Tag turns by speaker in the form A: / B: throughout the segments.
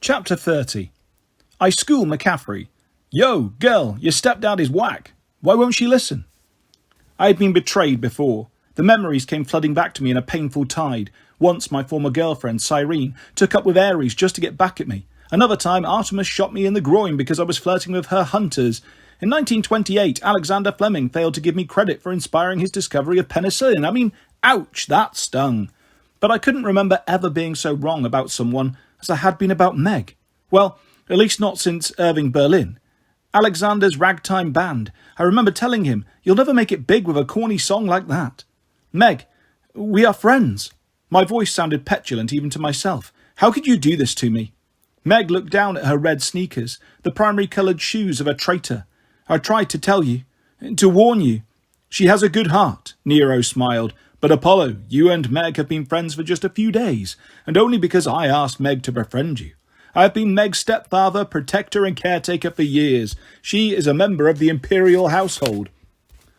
A: Chapter 30. I school McCaffrey. Yo, girl, your stepdad is whack. Why won't she listen? I had been betrayed before. The memories came flooding back to me in a painful tide. Once my former girlfriend, Cyrene, took up with Ares just to get back at me. Another time, Artemis shot me in the groin because I was flirting with her hunters. In 1928, Alexander Fleming failed to give me credit for inspiring his discovery of penicillin. I mean, ouch, that stung. But I couldn't remember ever being so wrong about someone as I had been about Meg. Well, at least not since Irving Berlin. Alexander's ragtime band. I remember telling him, "You'll never make it big with a corny song like that." Meg, we are friends. My voice sounded petulant even to myself. How could you do this to me? Meg looked down at her red sneakers, the primary-coloured shoes of a traitor. I tried to tell you, to warn you. She has a good heart, Nero smiled. But Apollo, you and Meg have been friends for just a few days, and only because I asked Meg to befriend you. I have been Meg's stepfather, protector and caretaker for years. She is a member of the imperial household.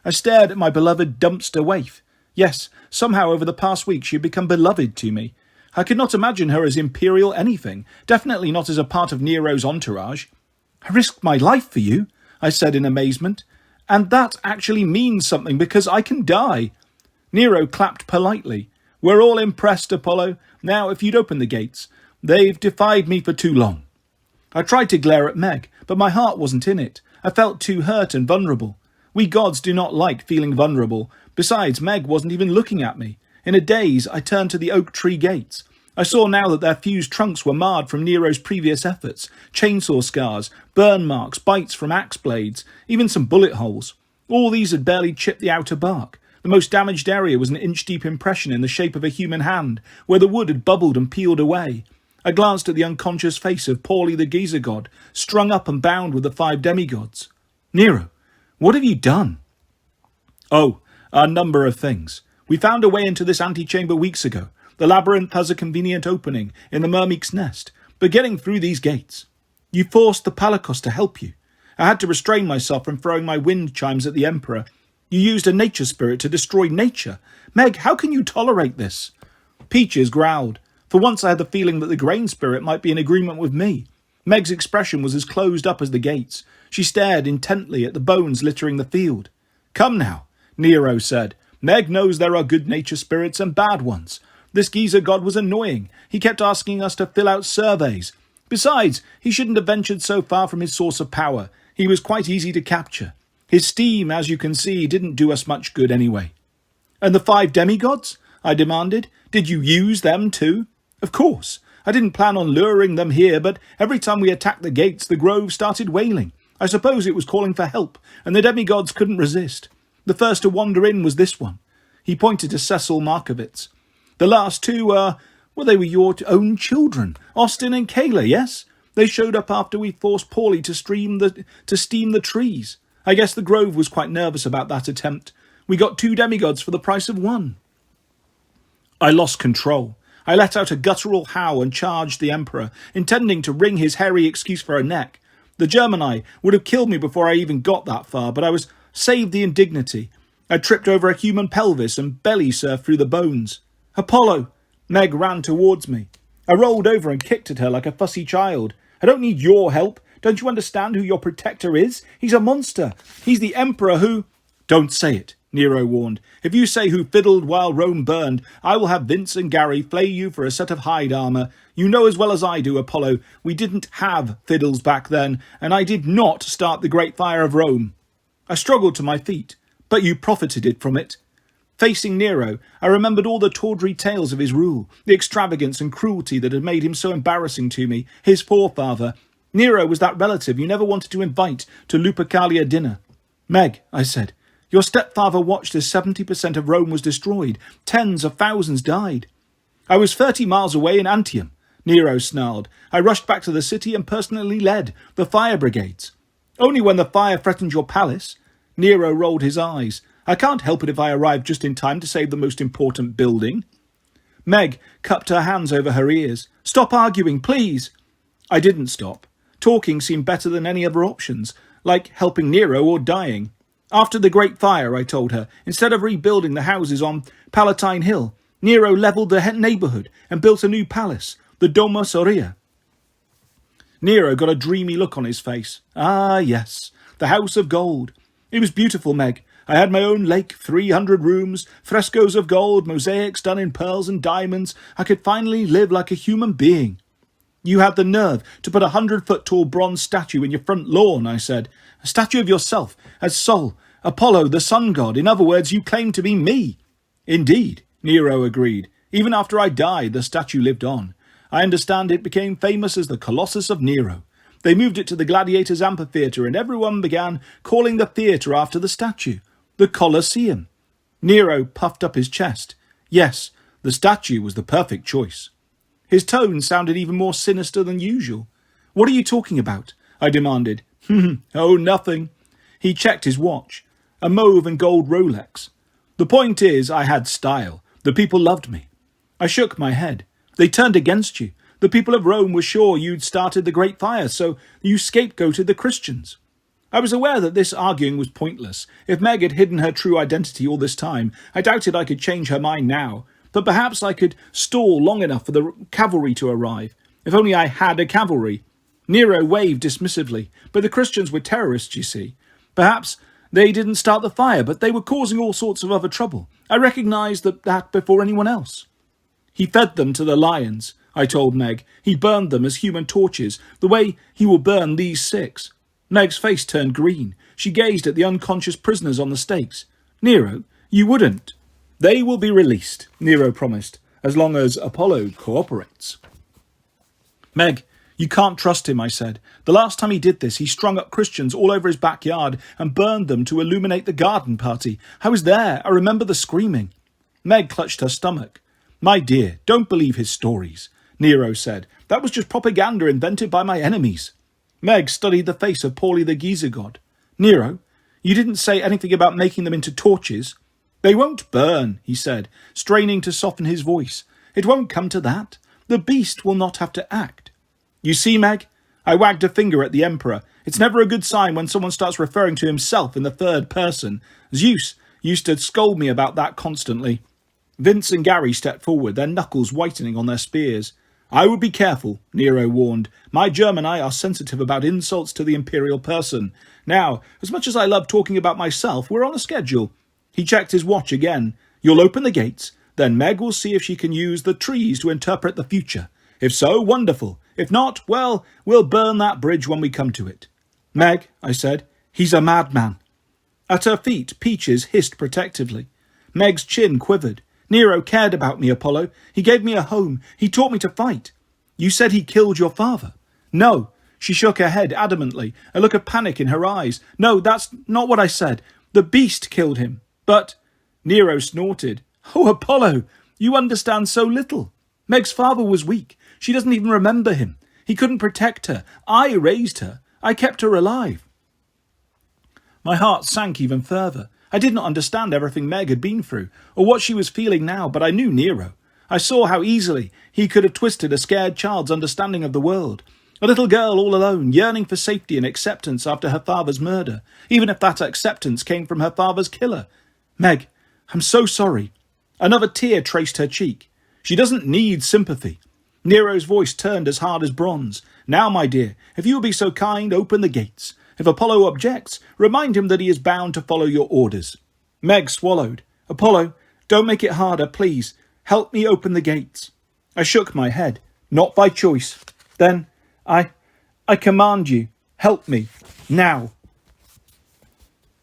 A: I stared at my beloved dumpster waif. Yes, somehow over the past week she had become beloved to me. I could not imagine her as imperial anything, definitely not as a part of Nero's entourage. I risked my life for you, I said in amazement. And that actually means something, because I can die. Nero clapped politely. We're all impressed, Apollo. Now, if you'd open the gates. They've defied me for too long. I tried to glare at Meg, but my heart wasn't in it. I felt too hurt and vulnerable. We gods do not like feeling vulnerable. Besides, Meg wasn't even looking at me. In a daze, I turned to the oak tree gates. I saw now that their fused trunks were marred from Nero's previous efforts. Chainsaw scars, burn marks, bites from axe blades, even some bullet holes. All these had barely chipped the outer bark. The most damaged area was an inch-deep impression in the shape of a human hand, where the wood had bubbled and peeled away. I glanced at the unconscious face of Paulie the Geezer god, strung up and bound with the 5 demigods. Nero, what have you done? Oh, a number of things. We found a way into this antechamber weeks ago. The labyrinth has a convenient opening in the Mermeek's nest, but getting through these gates. You forced the Palikos to help you. I had to restrain myself from throwing my wind chimes at the Emperor. You used a nature spirit to destroy nature. Meg, how can you tolerate this? Peaches growled. For once I had the feeling that the grain spirit might be in agreement with me. Meg's expression was as closed up as the gates. She stared intently at the bones littering the field. Come now, Nero said. Meg knows there are good nature spirits and bad ones. This geezer god was annoying. He kept asking us to fill out surveys. Besides, he shouldn't have ventured so far from his source of power. He was quite easy to capture. His steam, as you can see, didn't do us much good anyway. And the 5 demigods? I demanded. Did you use them too? Of course. I didn't plan on luring them here, but every time we attacked the gates, the grove started wailing. I suppose it was calling for help, and the demigods couldn't resist. The first to wander in was this one. He pointed to Cecil Markovitz. The last 2 they were your own children, Austin and Kayla, yes? They showed up after we forced Paulie to steam the trees. I guess the grove was quite nervous about that attempt. We got 2 demigods for the price of 1. I lost control. I let out a guttural howl and charged the Emperor, intending to wring his hairy excuse for a neck. The Germani would have killed me before I even got that far, but I was saved the indignity. I tripped over a human pelvis and belly surfed through the bones. Apollo! Meg ran towards me. I rolled over and kicked at her like a fussy child. I don't need your help. Don't you understand who your protector is? He's a monster. He's the Emperor who... Don't say it, Nero warned. If you say who fiddled while Rome burned, I will have Vince and Gary flay you for a set of hide armour. You know as well as I do, Apollo, we didn't have fiddles back then, and I did not start the Great Fire of Rome. I struggled to my feet, but you profited from it. Facing Nero, I remembered all the tawdry tales of his rule, the extravagance and cruelty that had made him so embarrassing to me, his forefather. Nero was that relative you never wanted to invite to Lupercalia dinner. Meg, I said, your stepfather watched as 70% of Rome was destroyed. Tens of thousands died. I was 30 miles away in Antium, Nero snarled. I rushed back to the city and personally led the fire brigades. Only when the fire threatened your palace. Nero rolled his eyes. I can't help it if I arrived just in time to save the most important building. Meg cupped her hands over her ears. Stop arguing, please. I didn't stop. Talking seemed better than any other options, like helping Nero or dying. After the Great Fire, I told her, instead of rebuilding the houses on Palatine Hill, Nero levelled the neighbourhood and built a new palace, the Domus Aurea. Nero got a dreamy look on his face. Ah, yes, the House of Gold. It was beautiful, Meg. I had my own lake, 300 rooms, frescoes of gold, mosaics done in pearls and diamonds. I could finally live like a human being. You had the nerve to put a 100-foot-tall bronze statue in your front lawn, I said. A statue of yourself, as Sol, Apollo, the sun god. In other words, you claim to be me. Indeed, Nero agreed. Even after I died, the statue lived on. I understand it became famous as the Colossus of Nero. They moved it to the Gladiators' Amphitheatre, and everyone began calling the theatre after the statue, the Colosseum. Nero puffed up his chest. Yes, the statue was the perfect choice. His tone sounded even more sinister than usual. What are you talking about? I demanded. Oh, nothing. He checked his watch, a mauve and gold Rolex. The point is, I had style. The people loved me. I shook my head. They turned against you. The people of Rome were sure you'd started the Great Fire, so you scapegoated the Christians. I was aware that this arguing was pointless. If Meg had hidden her true identity all this time, I doubted I could change her mind now. But perhaps I could stall long enough for the cavalry to arrive. If only I had a cavalry. Nero waved dismissively. But the Christians were terrorists, you see. Perhaps they didn't start the fire, but they were causing all sorts of other trouble. I recognised that before anyone else. He fed them to the lions, I told Meg. He burned them as human torches, the way he will burn these 6. Meg's face turned green. She gazed at the unconscious prisoners on the stakes. Nero, you wouldn't. They will be released, Nero promised, as long as Apollo cooperates. Meg, you can't trust him, I said. The last time he did this, he strung up Christians all over his backyard and burned them to illuminate the garden party. I was there. I remember the screaming. Meg clutched her stomach. My dear, don't believe his stories, Nero said. That was just propaganda invented by my enemies. Meg studied the face of Paulie the Geezer god. Nero, you didn't say anything about making them into torches. They won't burn, he said, straining to soften his voice. It won't come to that. The beast will not have to act. You see, Meg? I wagged a finger at the Emperor. It's never a good sign when someone starts referring to himself in the third person. Zeus used to scold me about that constantly. Vince and Gary stepped forward, their knuckles whitening on their spears. I would be careful, Nero warned. My Germ and I are sensitive about insults to the imperial person. Now, as much as I love talking about myself, we're on a schedule. He checked his watch again. You'll open the gates. Then Meg will see if she can use the trees to interpret the future. If so, wonderful. If not, well, we'll burn that bridge when we come to it. Meg, I said, he's a madman. At her feet, Peaches hissed protectively. Meg's chin quivered. Nero cared about me, Apollo. He gave me a home. He taught me to fight. You said he killed your father. No. She shook her head adamantly, a look of panic in her eyes. No, that's not what I said. The beast killed him. But Nero snorted. Oh, Apollo, you understand so little. Meg's father was weak. She doesn't even remember him. He couldn't protect her. I raised her. I kept her alive. My heart sank even further. I did not understand everything Meg had been through, or what she was feeling now, but I knew Nero. I saw how easily he could have twisted a scared child's understanding of the world. A little girl all alone, yearning for safety and acceptance after her father's murder, even if that acceptance came from her father's killer. Meg, I'm so sorry. Another tear traced her cheek. She doesn't need sympathy. Nero's voice turned as hard as bronze. Now, my dear, if you will be so kind, open the gates. If Apollo objects, remind him that he is bound to follow your orders. Meg swallowed. Apollo, don't make it harder, please. Help me open the gates. I shook my head. Not by choice. Then, I command you, help me, now.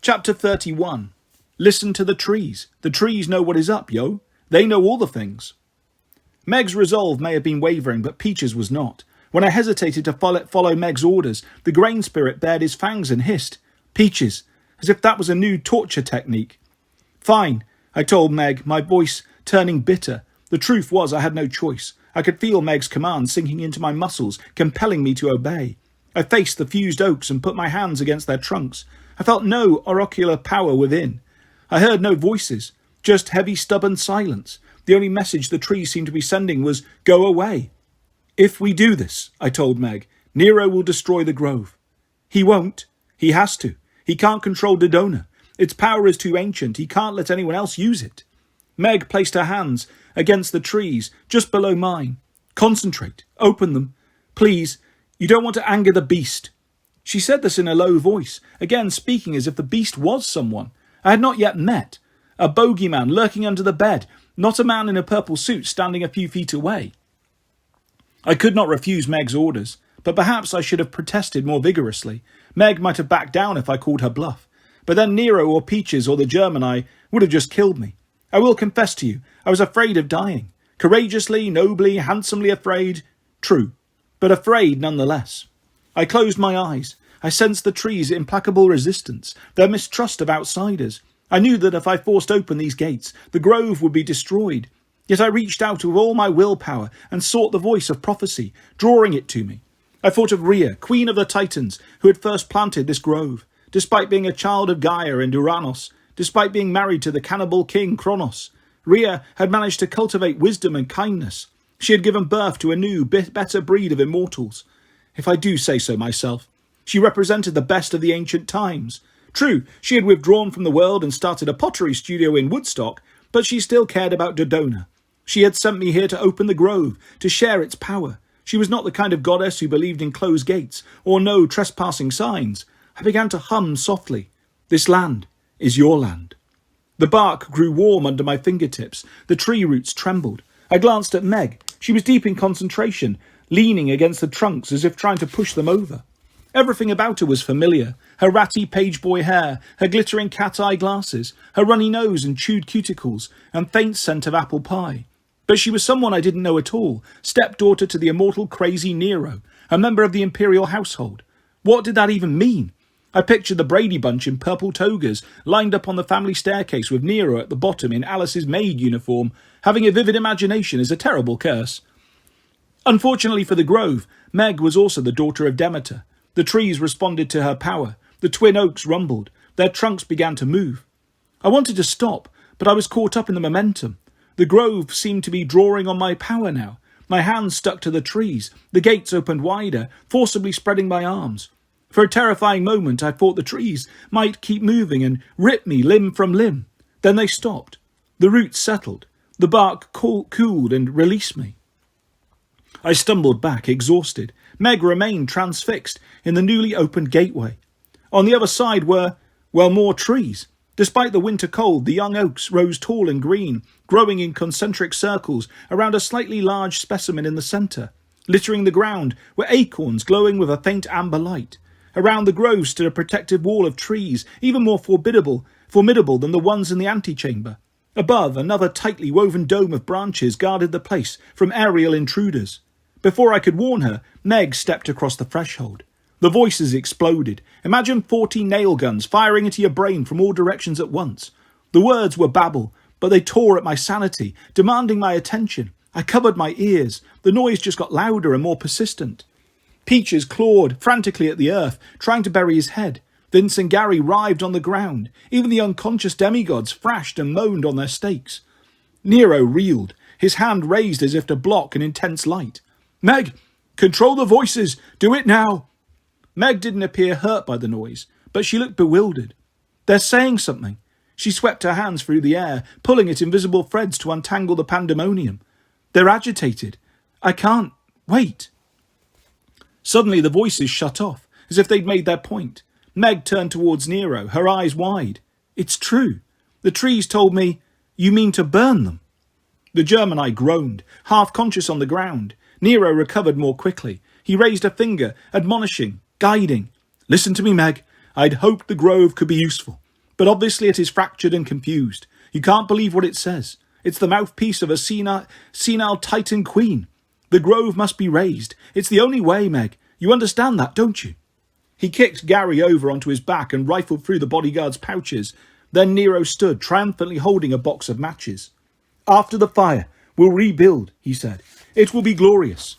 A: Chapter 31. Listen to the trees. The trees know what is up, yo. They know all the things. Meg's resolve may have been wavering, but Peaches was not. When I hesitated to follow Meg's orders, the grain spirit bared his fangs and hissed. Peaches, as if that was a new torture technique. Fine, I told Meg, my voice turning bitter. The truth was I had no choice. I could feel Meg's command sinking into my muscles, compelling me to obey. I faced the fused oaks and put my hands against their trunks. I felt no oracular power within. I heard no voices, just heavy, stubborn silence. The only message the trees seemed to be sending was, go away. If we do this, I told Meg, Nero will destroy the grove. He won't. He has to. He can't control Dodona. Its power is too ancient. He can't let anyone else use it. Meg placed her hands against the trees, just below mine. Concentrate. Open them. Please, You don't want to anger the beast." She said this in a low voice, again speaking as if the beast was someone I had not yet met, a bogeyman lurking under the bed, not a man in a purple suit standing a few feet away. I could not refuse Meg's orders, but perhaps I should have protested more vigorously. Meg might have backed down if I called her bluff, but then Nero or Peaches or the German would have just killed me. I will confess to you, I was afraid of dying. Courageously, nobly, handsomely afraid. True, but afraid nonetheless. I closed my eyes. I sensed the trees' implacable resistance, their mistrust of outsiders. I knew that if I forced open these gates, the grove would be destroyed. Yet I reached out with all my willpower and sought the voice of prophecy, drawing it to me. I thought of Rhea, queen of the Titans, who had first planted this grove. Despite being a child of Gaia and Uranus, despite being married to the cannibal king Kronos, Rhea had managed to cultivate wisdom and kindness. She had given birth to a new, better breed of immortals. If I do say so myself, she represented the best of the ancient times. True, she had withdrawn from the world and started a pottery studio in Woodstock, but she still cared about Dodona. She had sent me here to open the grove, to share its power. She was not the kind of goddess who believed in closed gates or no trespassing signs. I began to hum softly. This land is your land. The bark grew warm under my fingertips. The tree roots trembled. I glanced at Meg. She was deep in concentration, leaning against the trunks as if trying to push them over. Everything about her was familiar. Her ratty page boy hair, her glittering cat-eye glasses, her runny nose and chewed cuticles, and faint scent of apple pie. But she was someone I didn't know at all, stepdaughter to the immortal crazy Nero, a member of the imperial household. What did that even mean? I pictured the Brady Bunch in purple togas, lined up on the family staircase with Nero at the bottom in Alice's maid uniform. Having a vivid imagination is a terrible curse. Unfortunately for the grove, Meg was also the daughter of Demeter. The trees responded to her power. The twin oaks rumbled. Their trunks began to move. I wanted to stop, but I was caught up in the momentum. The grove seemed to be drawing on my power now. My hands stuck to the trees. The gates opened wider, forcibly spreading my arms. For a terrifying moment, I thought the trees might keep moving and rip me limb from limb. Then they stopped. The roots settled. The bark cooled and released me. I stumbled back, exhausted. Meg remained transfixed in the newly opened gateway. On the other side were, more trees. Despite the winter cold, the young oaks rose tall and green, growing in concentric circles around a slightly large specimen in the centre. Littering the ground were acorns glowing with a faint amber light. Around the grove stood a protective wall of trees, even more formidable than the ones in the antechamber. Above, another tightly woven dome of branches guarded the place from aerial intruders. Before I could warn her, Meg stepped across the threshold. The voices exploded. Imagine 40 nail guns firing into your brain from all directions at once. The words were babble, but they tore at my sanity, demanding my attention. I covered my ears. The noise just got louder and more persistent. Peaches clawed frantically at the earth, trying to bury his head. Vince and Gary writhed on the ground. Even the unconscious demigods thrashed and moaned on their stakes. Nero reeled, his hand raised as if to block an intense light. "Meg, control the voices! Do it now!" Meg didn't appear hurt by the noise, but she looked bewildered. "They're saying something." She swept her hands through the air, pulling at invisible threads to untangle the pandemonium. "They're agitated. I can't. Wait." Suddenly the voices shut off, as if they'd made their point. Meg turned towards Nero, her eyes wide. "It's true. The trees told me, you mean to burn them." The German groaned, half conscious on the ground. Nero recovered more quickly. He raised a finger, admonishing, guiding. "Listen to me, Meg. I'd hoped the grove could be useful. But obviously it is fractured and confused. You can't believe what it says. It's the mouthpiece of a senile Titan queen. The grove must be raised. It's the only way, Meg. You understand that, don't you?" He kicked Gary over onto his back and rifled through the bodyguard's pouches. Then Nero stood, triumphantly holding a box of matches. "After the fire, we'll rebuild," he said. "It will be glorious."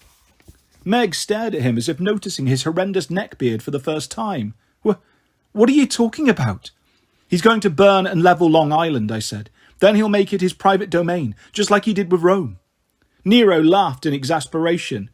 A: Meg stared at him as if noticing his horrendous neckbeard for the first time. What are you talking about?" "He's going to burn and level Long Island," I said. "Then he'll make it his private domain, just like he did with Rome." Nero laughed in exasperation.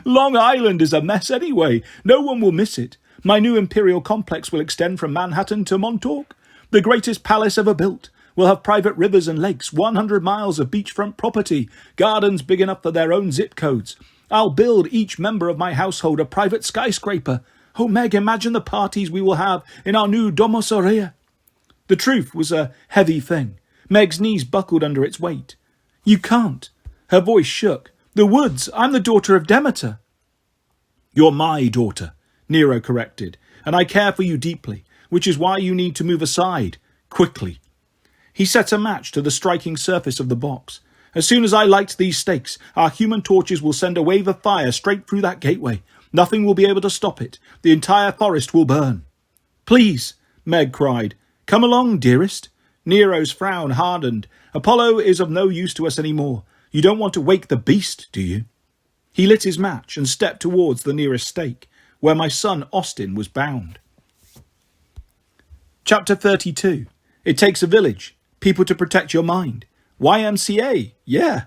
A: "Long Island is a mess anyway. No one will miss it. My new imperial complex will extend from Manhattan to Montauk. The greatest palace ever built. We'll have private rivers and lakes, 100 miles of beachfront property, gardens big enough for their own zip codes. I'll build each member of my household a private skyscraper. Oh, Meg, imagine the parties we will have in our new Domus Aurea." The truth was a heavy thing. Meg's knees buckled under its weight. "You can't." Her voice shook. "The woods. I'm the daughter of Demeter." "You're my daughter," Nero corrected, "and I care for you deeply, which is why you need to move aside. Quickly." He set a match to the striking surface of the box. "As soon as I light these stakes, our human torches will send a wave of fire straight through that gateway. Nothing will be able to stop it. The entire forest will burn." "Please," Meg cried. "Come along, dearest." Nero's frown hardened. "Apollo is of no use to us anymore. You don't want to wake the beast, do you?" He lit his match and stepped towards the nearest stake, where my son Austin was bound. Chapter 32. It takes a village. People to protect your mind. YMCA, yeah.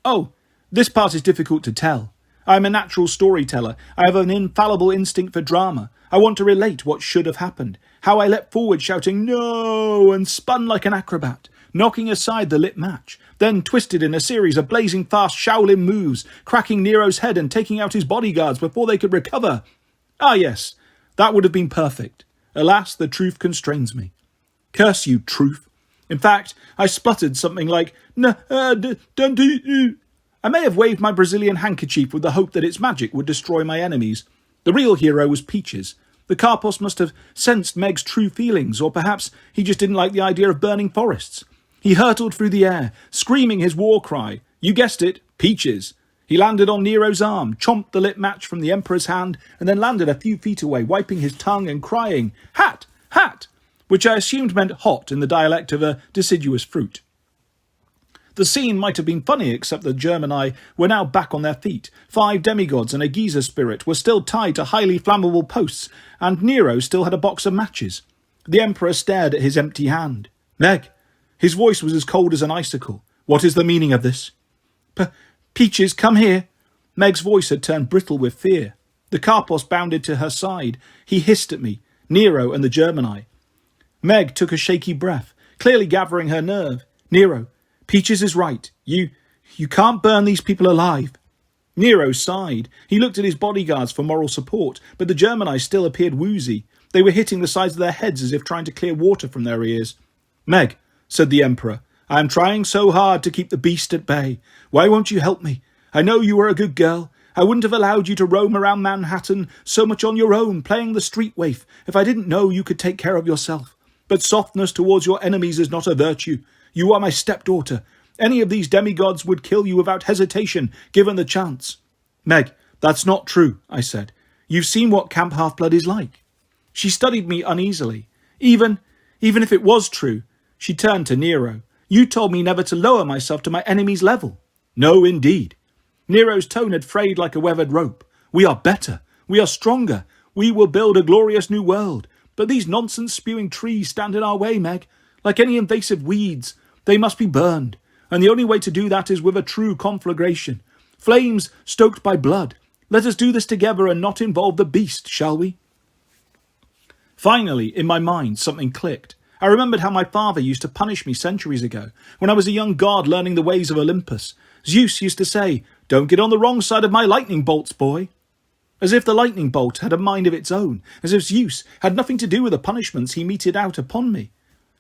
A: Oh, this part is difficult to tell. I am a natural storyteller. I have an infallible instinct for drama. I want to relate what should have happened. How I leapt forward shouting "No!" and spun like an acrobat, knocking aside the lit match, then twisted in a series of blazing fast Shaolin moves, cracking Nero's head and taking out his bodyguards before they could recover. Ah yes, that would have been perfect. Alas, the truth constrains me. Curse you, truth. In fact, I spluttered something like, don't do. I may have waved my Brazilian handkerchief with the hope that its magic would destroy my enemies. The real hero was Peaches. The Carpos must have sensed Meg's true feelings, or perhaps he just didn't like the idea of burning forests. He hurtled through the air, screaming his war cry. You guessed it, Peaches. He landed on Nero's arm, chomped the lit match from the Emperor's hand, and then landed a few feet away, wiping his tongue and crying, "Hat! Hat!" which I assumed meant hot in the dialect of a deciduous fruit. The scene might have been funny, except the Germani were now back on their feet. 5 demigods and a geyser spirit were still tied to highly flammable posts, and Nero still had a box of matches. The Emperor stared at his empty hand. "Meg," his voice was as cold as an icicle. "What is the meaning of this?" Peaches, come here." Meg's voice had turned brittle with fear. The Carpos bounded to her side. He hissed at me, Nero and the Germani. Meg took a shaky breath, clearly gathering her nerve. "Nero, Peaches is right. You can't burn these people alive." Nero sighed. He looked at his bodyguards for moral support, but the Germani still appeared woozy. They were hitting the sides of their heads as if trying to clear water from their ears. "Meg," said the Emperor, "I am trying so hard to keep the beast at bay. Why won't you help me? I know you are a good girl. I wouldn't have allowed you to roam around Manhattan so much on your own, playing the street waif, if I didn't know you could take care of yourself. But softness towards your enemies is not a virtue. You are my stepdaughter. Any of these demigods would kill you without hesitation, given the chance." "Meg, that's not true," I said. "You've seen what Camp Half-Blood is like." She studied me uneasily. Even if it was true," she turned to Nero. "You told me never to lower myself to my enemy's level." "No, indeed." Nero's tone had frayed like a weathered rope. "We are better. We are stronger. We will build a glorious new world. But these nonsense-spewing trees stand in our way, Meg. Like any invasive weeds, they must be burned. And the only way to do that is with a true conflagration. Flames stoked by blood. Let us do this together and not involve the beast, shall we?" Finally, in my mind, something clicked. I remembered how my father used to punish me centuries ago, when I was a young god learning the ways of Olympus. Zeus used to say, "Don't get on the wrong side of my lightning bolts, boy." As if the lightning bolt had a mind of its own, as if Zeus had nothing to do with the punishments he meted out upon me.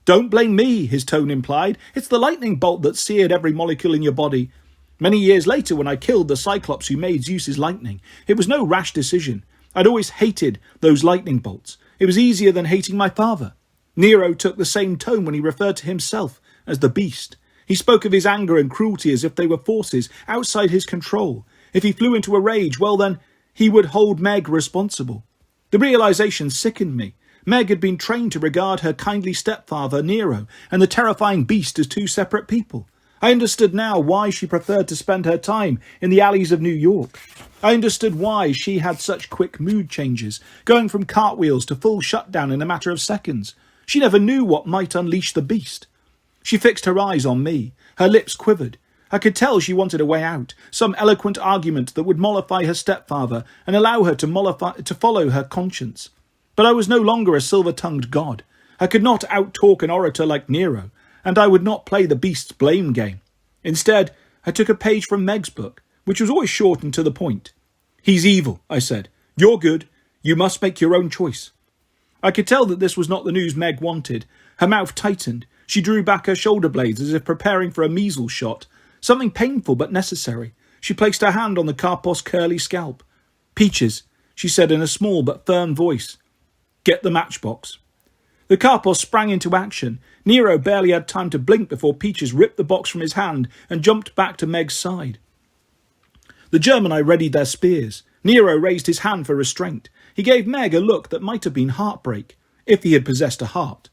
A: "Don't blame me," his tone implied. "It's the lightning bolt that seared every molecule in your body." Many years later, when I killed the Cyclops who made Zeus's lightning, it was no rash decision. I'd always hated those lightning bolts. It was easier than hating my father. Nero took the same tone when he referred to himself as the beast. He spoke of his anger and cruelty as if they were forces outside his control. If he flew into a rage, well then, he would hold Meg responsible. The realization sickened me. Meg had been trained to regard her kindly stepfather, Nero, and the terrifying beast as two separate people. I understood now why she preferred to spend her time in the alleys of New York. I understood why she had such quick mood changes, going from cartwheels to full shutdown in a matter of seconds. She never knew what might unleash the beast. She fixed her eyes on me. Her lips quivered. I could tell she wanted a way out, some eloquent argument that would mollify her stepfather and allow her to follow her conscience. But I was no longer a silver-tongued god. I could not out-talk an orator like Nero, and I would not play the beast's blame game. Instead, I took a page from Meg's book. which was always short and to the point. "He's evil," I said. "You're good. You must make your own choice." I could tell that this was not the news Meg wanted. Her mouth tightened. She drew back her shoulder blades as if preparing for a measles shot. Something painful but necessary. She placed her hand on the Karpos' curly scalp. "Peaches," she said in a small but firm voice. "Get the matchbox." The Karpos sprang into action. Nero barely had time to blink before Peaches ripped the box from his hand and jumped back to Meg's side. The Germani readied their spears. Nero raised his hand for restraint. He gave Meg a look that might have been heartbreak, if he had possessed a heart.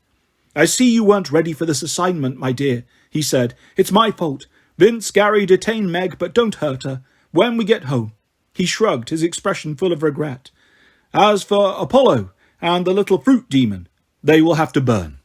A: "I see you weren't ready for this assignment, my dear," he said. "It's my fault. Vince, Gary, detain Meg, but don't hurt her. When we get home." He shrugged, his expression full of regret. "As for Apollo and the little fruit demon, they will have to burn."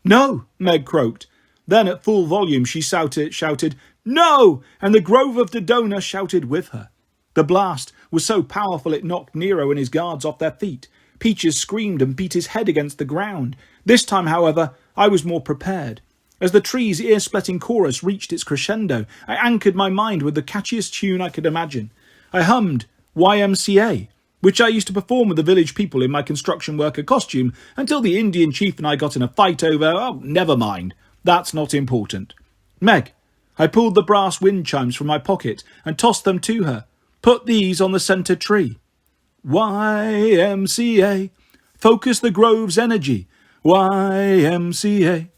A: "No," Meg croaked. Then at full volume she shouted, "No!" and the Grove of Dodona shouted with her. The blast was so powerful it knocked Nero and his guards off their feet. Peaches screamed and beat his head against the ground. This time, however, I was more prepared. As the tree's ear-splitting chorus reached its crescendo, I anchored my mind with the catchiest tune I could imagine. I hummed YMCA, which I used to perform with the village people in my construction worker costume until the Indian chief and I got in a fight over, oh, never mind, that's not important. "Meg," I pulled the brass wind chimes from my pocket and tossed them to her. "Put these on the centre tree." YMCA, focus the grove's energy. YMCA.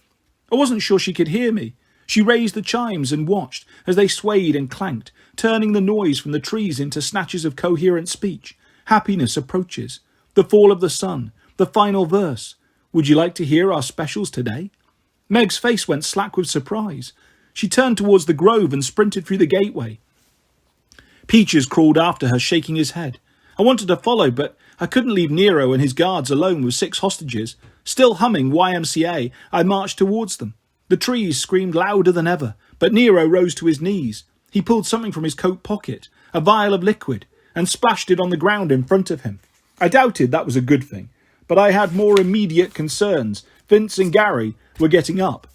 A: I wasn't sure she could hear me. She raised the chimes and watched as they swayed and clanked, turning the noise from the trees into snatches of coherent speech. Happiness approaches. The fall of the sun. The final verse. "Would you like to hear our specials today?" Meg's face went slack with surprise. She turned towards the grove and sprinted through the gateway. Peaches crawled after her, shaking his head. I wanted to follow, but I couldn't leave Nero and his guards alone with 6 hostages. Still humming YMCA, I marched towards them. The trees screamed louder than ever, but Nero rose to his knees. He pulled something from his coat pocket, a vial of liquid, and splashed it on the ground in front of him. I doubted that was a good thing, but I had more immediate concerns. Vince and Gary were getting up.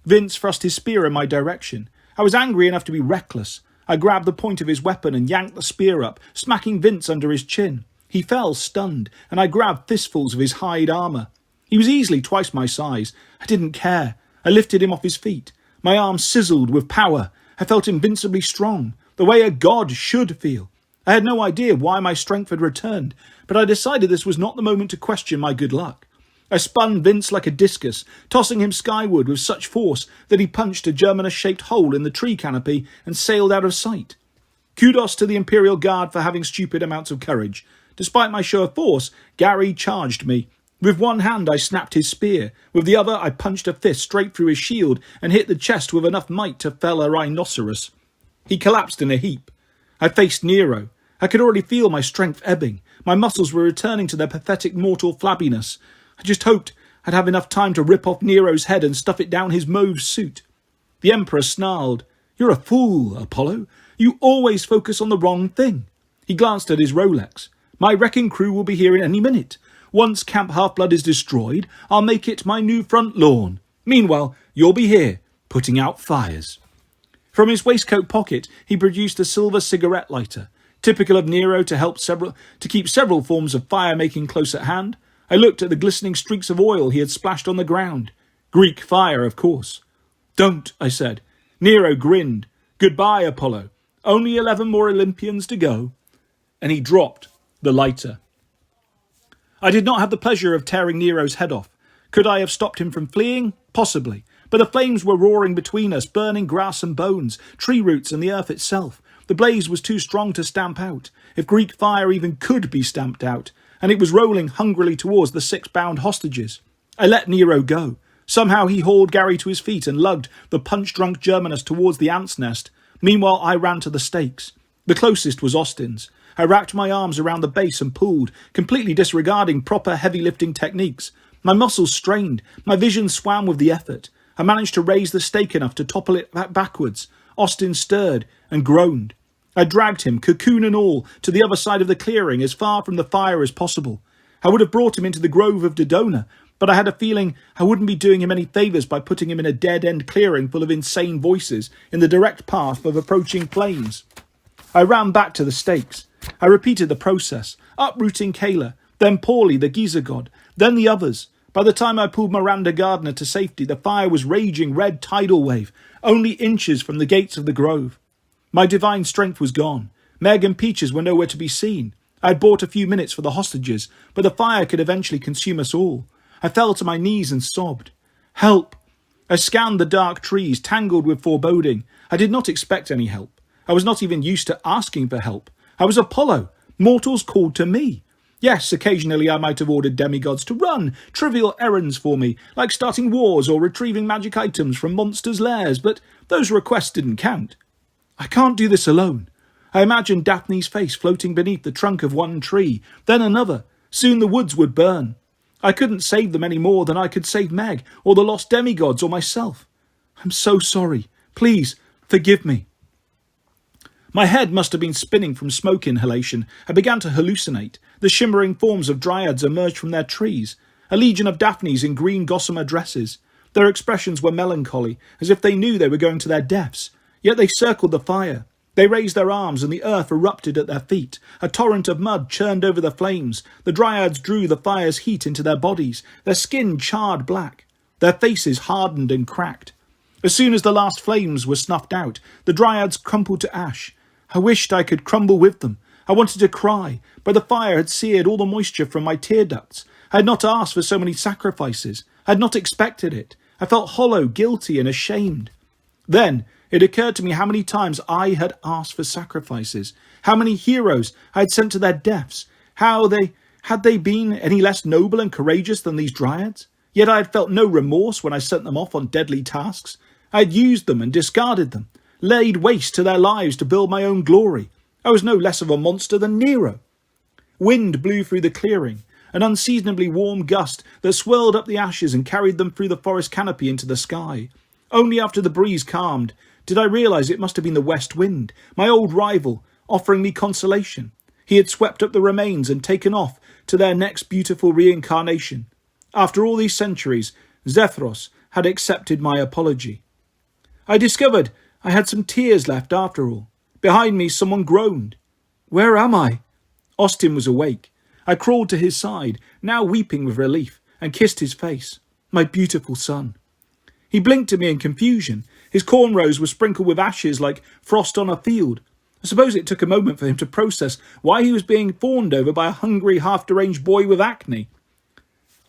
A: Vince thrust his spear in my direction. I was angry enough to be reckless. I grabbed the point of his weapon and yanked the spear up, smacking Vince under his chin. He fell, stunned, and I grabbed fistfuls of his hide armour. He was easily twice my size. I didn't care. I lifted him off his feet. My arms sizzled with power. I felt invincibly strong, the way a god should feel. I had no idea why my strength had returned, but I decided this was not the moment to question my good luck. I spun Vince like a discus, tossing him skyward with such force that he punched a Germanus-shaped hole in the tree canopy and sailed out of sight. Kudos to the Imperial Guard for having stupid amounts of courage. Despite my show of force, Gary charged me. With one hand I snapped his spear, with the other I punched a fist straight through his shield and hit the chest with enough might to fell a rhinoceros. He collapsed in a heap. I faced Nero. I could already feel my strength ebbing. My muscles were returning to their pathetic mortal flabbiness. I just hoped I'd have enough time to rip off Nero's head and stuff it down his mauve suit. The Emperor snarled. "You're a fool, Apollo. You always focus on the wrong thing." He glanced at his Rolex. "My wrecking crew will be here in any minute. Once Camp Half-Blood is destroyed, I'll make it my new front lawn. Meanwhile, you'll be here, putting out fires." From his waistcoat pocket, he produced a silver cigarette lighter, typical of Nero to keep several forms of fire-making close at hand. I looked at the glistening streaks of oil he had splashed on the ground. Greek fire, of course. "Don't," I said. Nero grinned. "Goodbye, Apollo. Only 11 more Olympians to go." And he dropped the lighter. I did not have the pleasure of tearing Nero's head off. Could I have stopped him from fleeing? Possibly. But the flames were roaring between us, burning grass and bones, tree roots and the earth itself. The blaze was too strong to stamp out, if Greek fire even could be stamped out, and it was rolling hungrily towards the 6 bound hostages. I let Nero go. Somehow he hauled Gary to his feet and lugged the punch-drunk Germanus towards the ant's nest. Meanwhile I ran to the stakes. The closest was Austin's. I wrapped my arms around the base and pulled, completely disregarding proper heavy-lifting techniques. My muscles strained. My vision swam with the effort. I managed to raise the stake enough to topple it backwards. Austin stirred and groaned. I dragged him, cocoon and all, to the other side of the clearing, as far from the fire as possible. I would have brought him into the Grove of Dodona, but I had a feeling I wouldn't be doing him any favours by putting him in a dead-end clearing full of insane voices in the direct path of approaching flames. I ran back to the stakes. I repeated the process, uprooting Kayla, then Paulie, the geezer god, then the others. By the time I pulled Miranda Gardner to safety, the fire was raging red tidal wave, only inches from the gates of the grove. My divine strength was gone. Meg and Peaches were nowhere to be seen. I had bought a few minutes for the hostages, but the fire could eventually consume us all. I fell to my knees and sobbed. Help! I scanned the dark trees, tangled with foreboding. I did not expect any help. I was not even used to asking for help. I was Apollo. Mortals called to me. Yes, occasionally I might have ordered demigods to run trivial errands for me, like starting wars or retrieving magic items from monsters' lairs, but those requests didn't count. I can't do this alone. I imagined Daphne's face floating beneath the trunk of one tree, then another. Soon the woods would burn. I couldn't save them any more than I could save Meg, or the lost demigods, or myself. I'm so sorry. Please, forgive me. My head must have been spinning from smoke inhalation. I began to hallucinate. The shimmering forms of dryads emerged from their trees, a legion of Daphnes in green gossamer dresses. Their expressions were melancholy, as if they knew they were going to their deaths. Yet they circled the fire. They raised their arms and the earth erupted at their feet. A torrent of mud churned over the flames. The dryads drew the fire's heat into their bodies, their skin charred black. Their faces hardened and cracked. As soon as the last flames were snuffed out, the dryads crumpled to ash. I wished I could crumble with them. I wanted to cry, but the fire had seared all the moisture from my tear ducts. I had not asked for so many sacrifices. I had not expected it. I felt hollow, guilty, and ashamed. Then it occurred to me how many times I had asked for sacrifices, how many heroes I had sent to their deaths, had they been any less noble and courageous than these dryads? Yet I had felt no remorse when I sent them off on deadly tasks. I had used them and discarded them, laid waste to their lives to build my own glory. I was no less of a monster than Nero. Wind blew through the clearing, an unseasonably warm gust that swirled up the ashes and carried them through the forest canopy into the sky. Only after the breeze calmed did I realise it must have been the west wind, my old rival, offering me consolation. He had swept up the remains and taken off to their next beautiful reincarnation. After all these centuries, Zephyros had accepted my apology. I discovered I had some tears left after all. Behind me someone groaned. Where am I? Austin was awake. I crawled to his side, now weeping with relief, and kissed his face. My beautiful son. He blinked at me in confusion. His cornrows were sprinkled with ashes like frost on a field. I suppose it took a moment for him to process why he was being fawned over by a hungry, half-deranged boy with acne.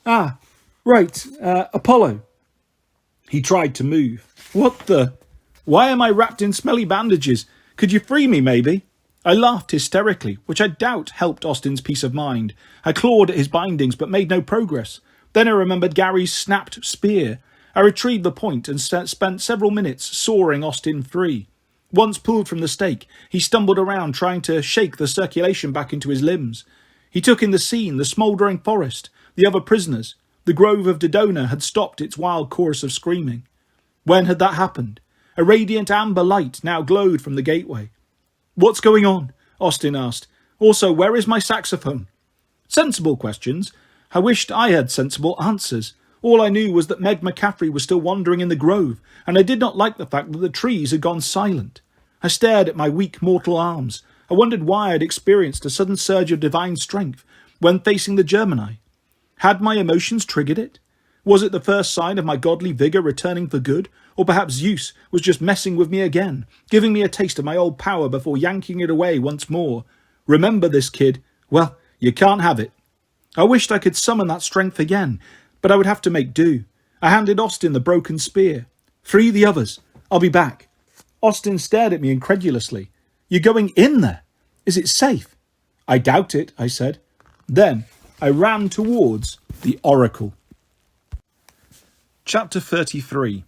A: Ah, right, Apollo. He tried to move. What the? Why am I wrapped in smelly bandages? Could you free me, maybe? I laughed hysterically, which I doubt helped Austin's peace of mind. I clawed at his bindings, but made no progress. Then I remembered Gary's snapped spear. I retrieved the point and spent several minutes sawing Austin free. Once pulled from the stake, he stumbled around trying to shake the circulation back into his limbs. He took in the scene, the smouldering forest, the other prisoners. The grove of Dodona had stopped its wild chorus of screaming. When had that happened? A radiant amber light now glowed from the gateway. What's going on? Austin asked. Also, where is my saxophone? Sensible questions. I wished I had sensible answers. All I knew was that Meg McCaffrey was still wandering in the grove, and I did not like the fact that the trees had gone silent. I stared at my weak mortal arms. I wondered why I had experienced a sudden surge of divine strength when facing the Gemini. Had my emotions triggered it? Was it the first sign of my godly vigour returning for good? Or perhaps Zeus was just messing with me again, giving me a taste of my old power before yanking it away once more. Remember this, kid. Well, you can't have it. I wished I could summon that strength again, but I would have to make do. I handed Austin the broken spear. Free the others. I'll be back. Austin stared at me incredulously. You're going in there? Is it safe? I doubt it, I said. Then I ran towards the oracle. Chapter 33.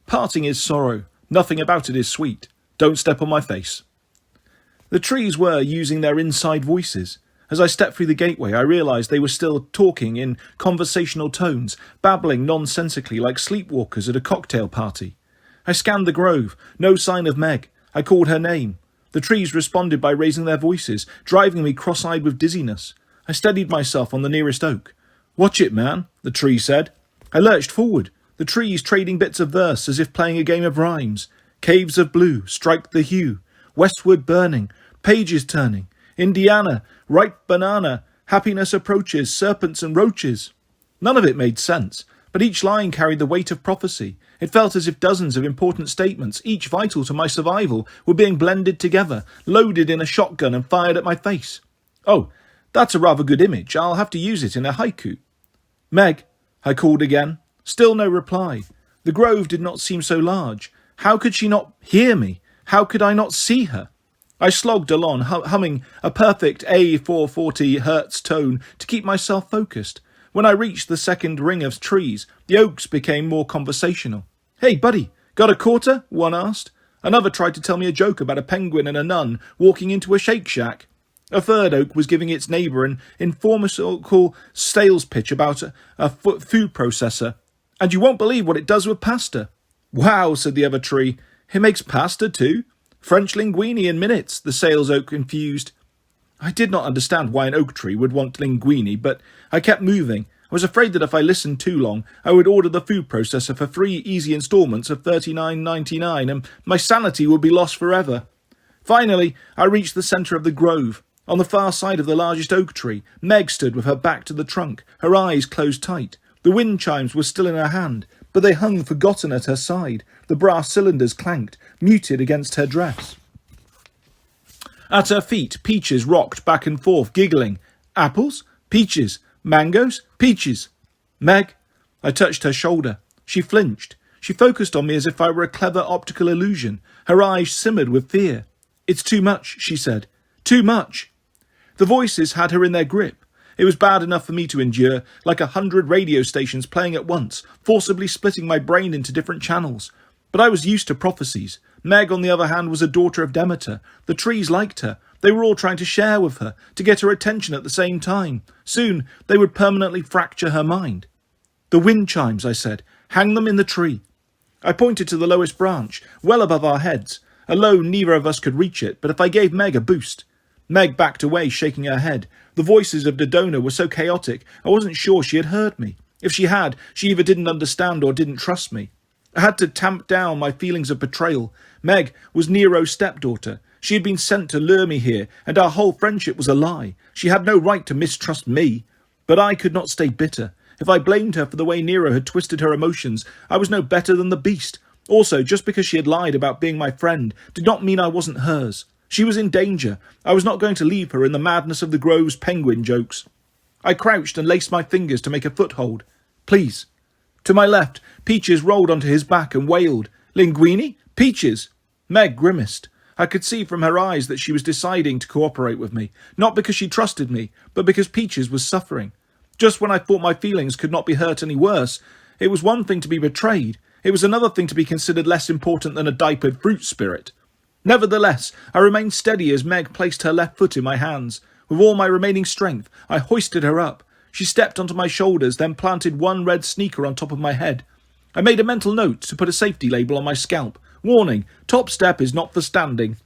A: Parting is sorrow. Nothing about it is sweet. Don't step on my face. The trees were using their inside voices. As I stepped through the gateway, I realised they were still talking in conversational tones, babbling nonsensically like sleepwalkers at a cocktail party. I scanned the grove. No sign of Meg. I called her name. The trees responded by raising their voices, driving me cross-eyed with dizziness. I steadied myself on the nearest oak. Watch it, man, the tree said. I lurched forward, the trees trading bits of verse as if playing a game of rhymes. Caves of blue, strike the hue. Westward burning, Pages turning. Indiana, ripe banana, happiness approaches, serpents and roaches. None of it made sense, but each line carried the weight of prophecy. It felt as if dozens of important statements, each vital to my survival, were being blended together, loaded in a shotgun and fired at my face. Oh, that's a rather good image. I'll have to use it in a haiku. Meg, I called again. Still no reply. The grove did not seem so large. How could she not hear me? How could I not see her? I slogged along, humming a perfect A440 Hertz tone to keep myself focused. When I reached the second ring of trees, the oaks became more conversational. Hey, buddy, got a quarter? One asked. Another tried to tell me a joke about a penguin and a nun walking into a Shake Shack. A third oak was giving its neighbour an informal sales pitch about a food processor. And you won't believe what it does with pasta. Wow, said the other tree. It makes pasta too? French linguine in minutes, the sales oak infused. I did not understand why an oak tree would want linguine, but I kept moving. I was afraid that if I listened too long, I would order the food processor for 3 easy instalments of $39.99 and my sanity would be lost forever. Finally, I reached the centre of the grove. On the far side of the largest oak tree, Meg stood with her back to the trunk, her eyes closed tight. The wind chimes were still in her hand, but they hung forgotten at her side. The brass cylinders clanked, muted against her dress. At her feet, Peaches rocked back and forth, giggling. Apples? Peaches. Mangoes? Peaches. Meg. I touched her shoulder. She flinched. She focused on me as if I were a clever optical illusion. Her eyes simmered with fear. It's too much, she said. Too much. The voices had her in their grip. It was bad enough for me to endure, like 100 radio stations playing at once, forcibly splitting my brain into different channels. But I was used to prophecies. Meg, on the other hand, was a daughter of Demeter. The trees liked her. They were all trying to share with her, to get her attention at the same time. Soon, they would permanently fracture her mind. The wind chimes, I said. Hang them in the tree. I pointed to the lowest branch, well above our heads. Alone, neither of us could reach it, but if I gave Meg a boost. Meg backed away, shaking her head. The voices of Dodona were so chaotic, I wasn't sure she had heard me. If she had, she either didn't understand or didn't trust me. I had to tamp down my feelings of betrayal. Meg was Nero's stepdaughter. She had been sent to lure me here, and our whole friendship was a lie. She had no right to mistrust me. But I could not stay bitter. If I blamed her for the way Nero had twisted her emotions, I was no better than the beast. Also, just because she had lied about being my friend did not mean I wasn't hers. She was in danger. I was not going to leave her in the madness of the Grove's penguin jokes. I crouched and laced my fingers to make a foothold. Please. To my left, Peaches rolled onto his back and wailed. Linguine? Peaches! Meg grimaced. I could see from her eyes that she was deciding to cooperate with me, not because she trusted me, but because Peaches was suffering. Just when I thought my feelings could not be hurt any worse, it was one thing to be betrayed. It was another thing to be considered less important than a diapered fruit spirit. Nevertheless, I remained steady as Meg placed her left foot in my hands. With all my remaining strength, I hoisted her up. She stepped onto my shoulders, then planted one red sneaker on top of my head. I made a mental note to put a safety label on my scalp. Warning, top step is not for standing.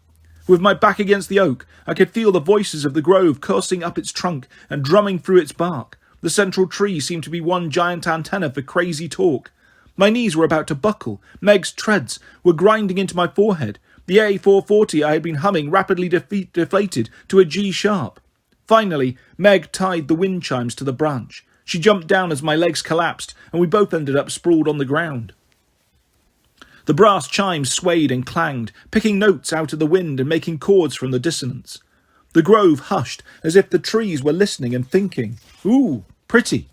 A: With my back against the oak, I could feel the voices of the grove coursing up its trunk and drumming through its bark. The central tree seemed to be one giant antenna for crazy talk. My knees were about to buckle. Meg's treads were grinding into my forehead. The A440 I had been humming rapidly deflated to a G sharp. Finally, Meg tied the wind chimes to the branch. She jumped down as my legs collapsed, and we both ended up sprawled on the ground. The brass chimes swayed and clanged, picking notes out of the wind and making chords from the dissonance. The grove hushed, as if the trees were listening and thinking, "Ooh, pretty."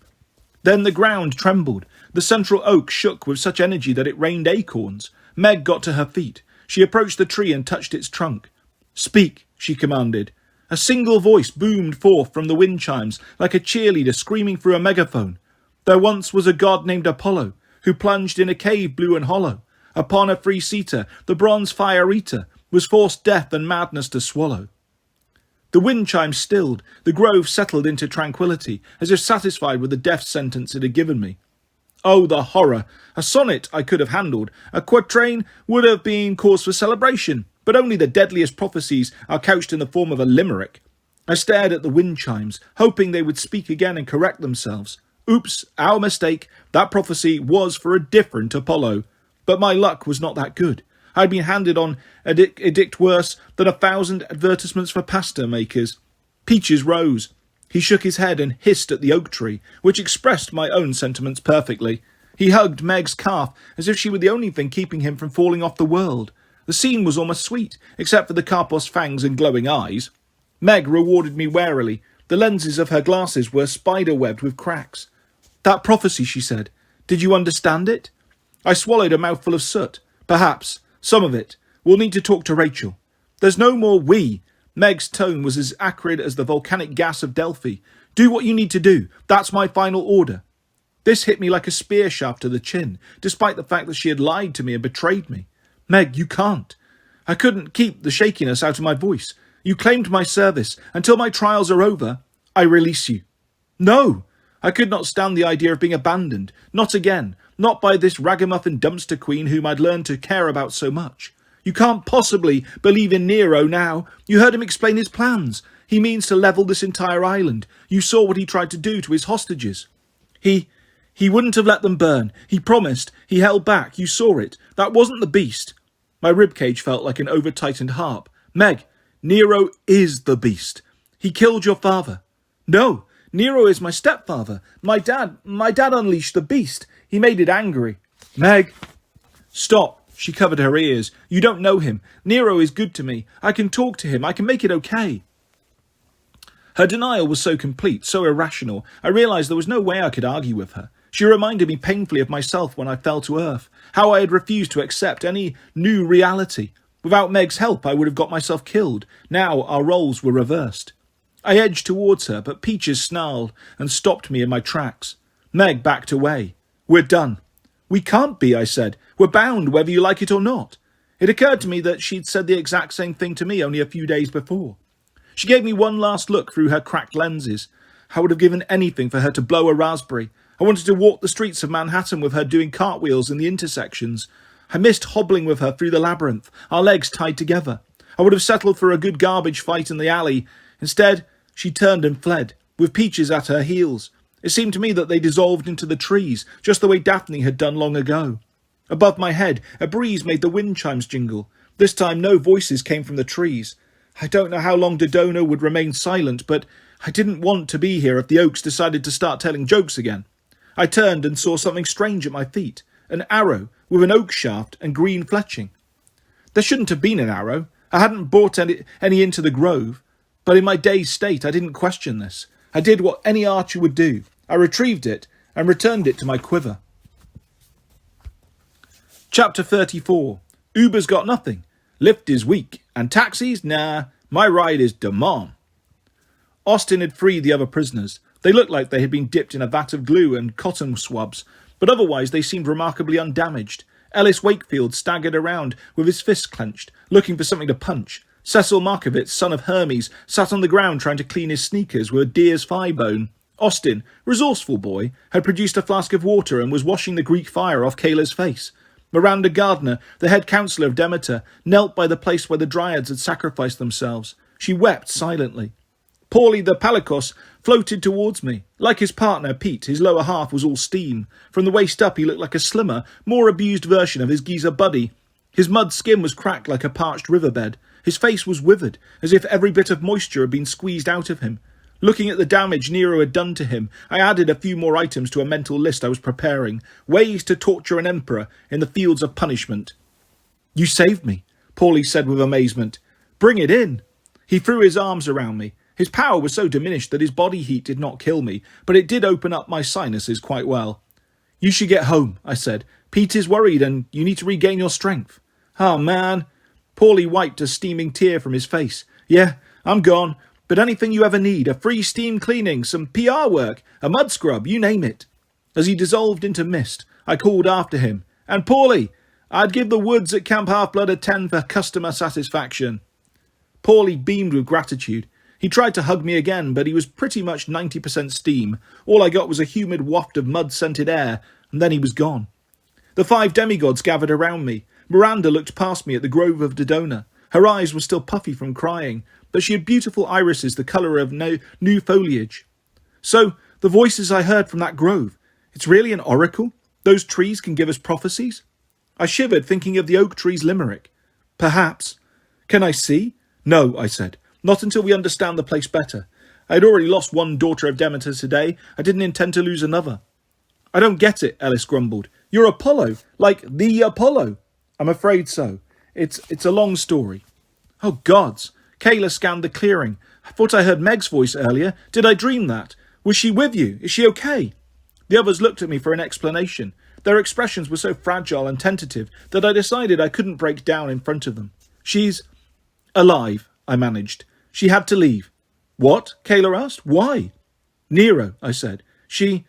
A: Then the ground trembled. The central oak shook with such energy that it rained acorns. Meg got to her feet. She approached the tree and touched its trunk. "Speak," she commanded. A single voice boomed forth from the wind chimes, like a cheerleader screaming through a megaphone. There once was a god named Apollo, who plunged in a cave blue and hollow. Upon a three-seater, the bronze fire-eater was forced death and madness to swallow. The wind chimes stilled. The grove settled into tranquillity, as if satisfied with the death sentence it had given me. Oh, the horror! A sonnet I could have handled. A quatrain would have been cause for celebration, but only the deadliest prophecies are couched in the form of a limerick. I stared at the wind chimes, hoping they would speak again and correct themselves. Oops, our mistake. That prophecy was for a different Apollo. But my luck was not that good. I'd been handed on a edict worse than 1,000 advertisements for pasta makers. Peaches rose. He shook his head and hissed at the oak tree, which expressed my own sentiments perfectly. He hugged Meg's calf as if she were the only thing keeping him from falling off the world. The scene was almost sweet, except for the Karpos' fangs and glowing eyes. Meg rewarded me warily. The lenses of her glasses were spider-webbed with cracks. "That prophecy," she said. "Did you understand it?" I swallowed a mouthful of soot. "Perhaps. Some of it. We'll need to talk to Rachel." "There's no more we." Meg's tone was as acrid as the volcanic gas of Delphi. "Do what you need to do. That's my final order." This hit me like a spear shaft to the chin, despite the fact that she had lied to me and betrayed me. "Meg, you can't." I couldn't keep the shakiness out of my voice. "You claimed my service. Until my trials are over, I release you." "No!" I could not stand the idea of being abandoned. Not again. Not by this ragamuffin dumpster queen whom I'd learned to care about so much. "You can't possibly believe in Nero now. You heard him explain his plans. He means to level this entire island. You saw what he tried to do to his hostages. He wouldn't have let them burn. He promised. He held back. You saw it. That wasn't the beast." My ribcage felt like an over-tightened harp. "Meg, Nero is the beast. He killed your father." "No, Nero is my stepfather. My dad unleashed the beast. He made it angry." "Meg." "Stop." She covered her ears. "You don't know him. Nero is good to me. I can talk to him. I can make it okay." Her denial was so complete, so irrational, I realised there was no way I could argue with her. She reminded me painfully of myself when I fell to earth, how I had refused to accept any new reality. Without Meg's help, I would have got myself killed. Now our roles were reversed. I edged towards her, but Peaches snarled and stopped me in my tracks. Meg backed away. "We're done." "We can't be," I said. "We're bound, whether you like it or not." It occurred to me that she'd said the exact same thing to me only a few days before. She gave me one last look through her cracked lenses. I would have given anything for her to blow a raspberry. I wanted to walk the streets of Manhattan with her doing cartwheels in the intersections. I missed hobbling with her through the labyrinth, our legs tied together. I would have settled for a good garbage fight in the alley. Instead, she turned and fled, with Peaches at her heels. It seemed to me that they dissolved into the trees, just the way Daphne had done long ago. Above my head, a breeze made the wind chimes jingle. This time no voices came from the trees. I don't know how long Dodona would remain silent, but I didn't want to be here if the oaks decided to start telling jokes again. I turned and saw something strange at my feet, an arrow with an oak shaft and green fletching. There shouldn't have been an arrow. I hadn't brought any into the grove, but in my dazed state I didn't question this. I did what any archer would do. I retrieved it and returned it to my quiver. Chapter 34. Uber's got nothing. Lyft is weak. And taxis? Nah. My ride is demand. Austin had freed the other prisoners. They looked like they had been dipped in a vat of glue and cotton swabs, but otherwise they seemed remarkably undamaged. Ellis Wakefield staggered around with his fists clenched, looking for something to punch. Cecil Markovitz, son of Hermes, sat on the ground trying to clean his sneakers with a deer's thigh bone. Austin, resourceful boy, had produced a flask of water and was washing the Greek fire off Kayla's face. Miranda Gardner, the head counsellor of Demeter, knelt by the place where the Dryads had sacrificed themselves. She wept silently. Paulie the Palikos floated towards me. Like his partner, Pete, his lower half was all steam. From the waist up he looked like a slimmer, more abused version of his geezer buddy. His mud skin was cracked like a parched riverbed. His face was withered, as if every bit of moisture had been squeezed out of him. Looking at the damage Nero had done to him, I added a few more items to a mental list I was preparing. Ways to torture an emperor in the fields of punishment. "You saved me," Paulie said with amazement. "Bring it in." He threw his arms around me. His power was so diminished that his body heat did not kill me, but it did open up my sinuses quite well. "You should get home," I said. "Pete is worried and you need to regain your strength." "Oh, man." Paulie wiped a steaming tear from his face. "Yeah, I'm gone. But anything you ever need, a free steam cleaning, some PR work, a mud scrub, you name it." As he dissolved into mist, I called after him. "And Paulie, I'd give the woods at Camp Half-Blood a 10 for customer satisfaction." Paulie beamed with gratitude. He tried to hug me again, but he was pretty much 90% steam. All I got was a humid waft of mud-scented air, and then he was gone. The 5 demigods gathered around me. Miranda looked past me at the grove of Dodona. Her eyes were still puffy from crying, but she had beautiful irises the colour of new foliage. "So, the voices I heard from that grove, it's really an oracle? Those trees can give us prophecies?" I shivered, thinking of the oak tree's limerick. Perhaps. Can I see? No, I said. Not until we understand the place better. I had already lost one daughter of Demeter today. I didn't intend to lose another. I don't get it, Ellis grumbled. You're Apollo, like the Apollo. I'm afraid so. It's a long story. Oh, gods. Kayla scanned the clearing. I thought I heard Meg's voice earlier. Did I dream that? Was she with you? Is she okay? The others looked at me for an explanation. Their expressions were so fragile and tentative that I decided I couldn't break down in front of them. She's alive, I managed. She had to leave. What? Kayla asked. Why? Nero, I said. She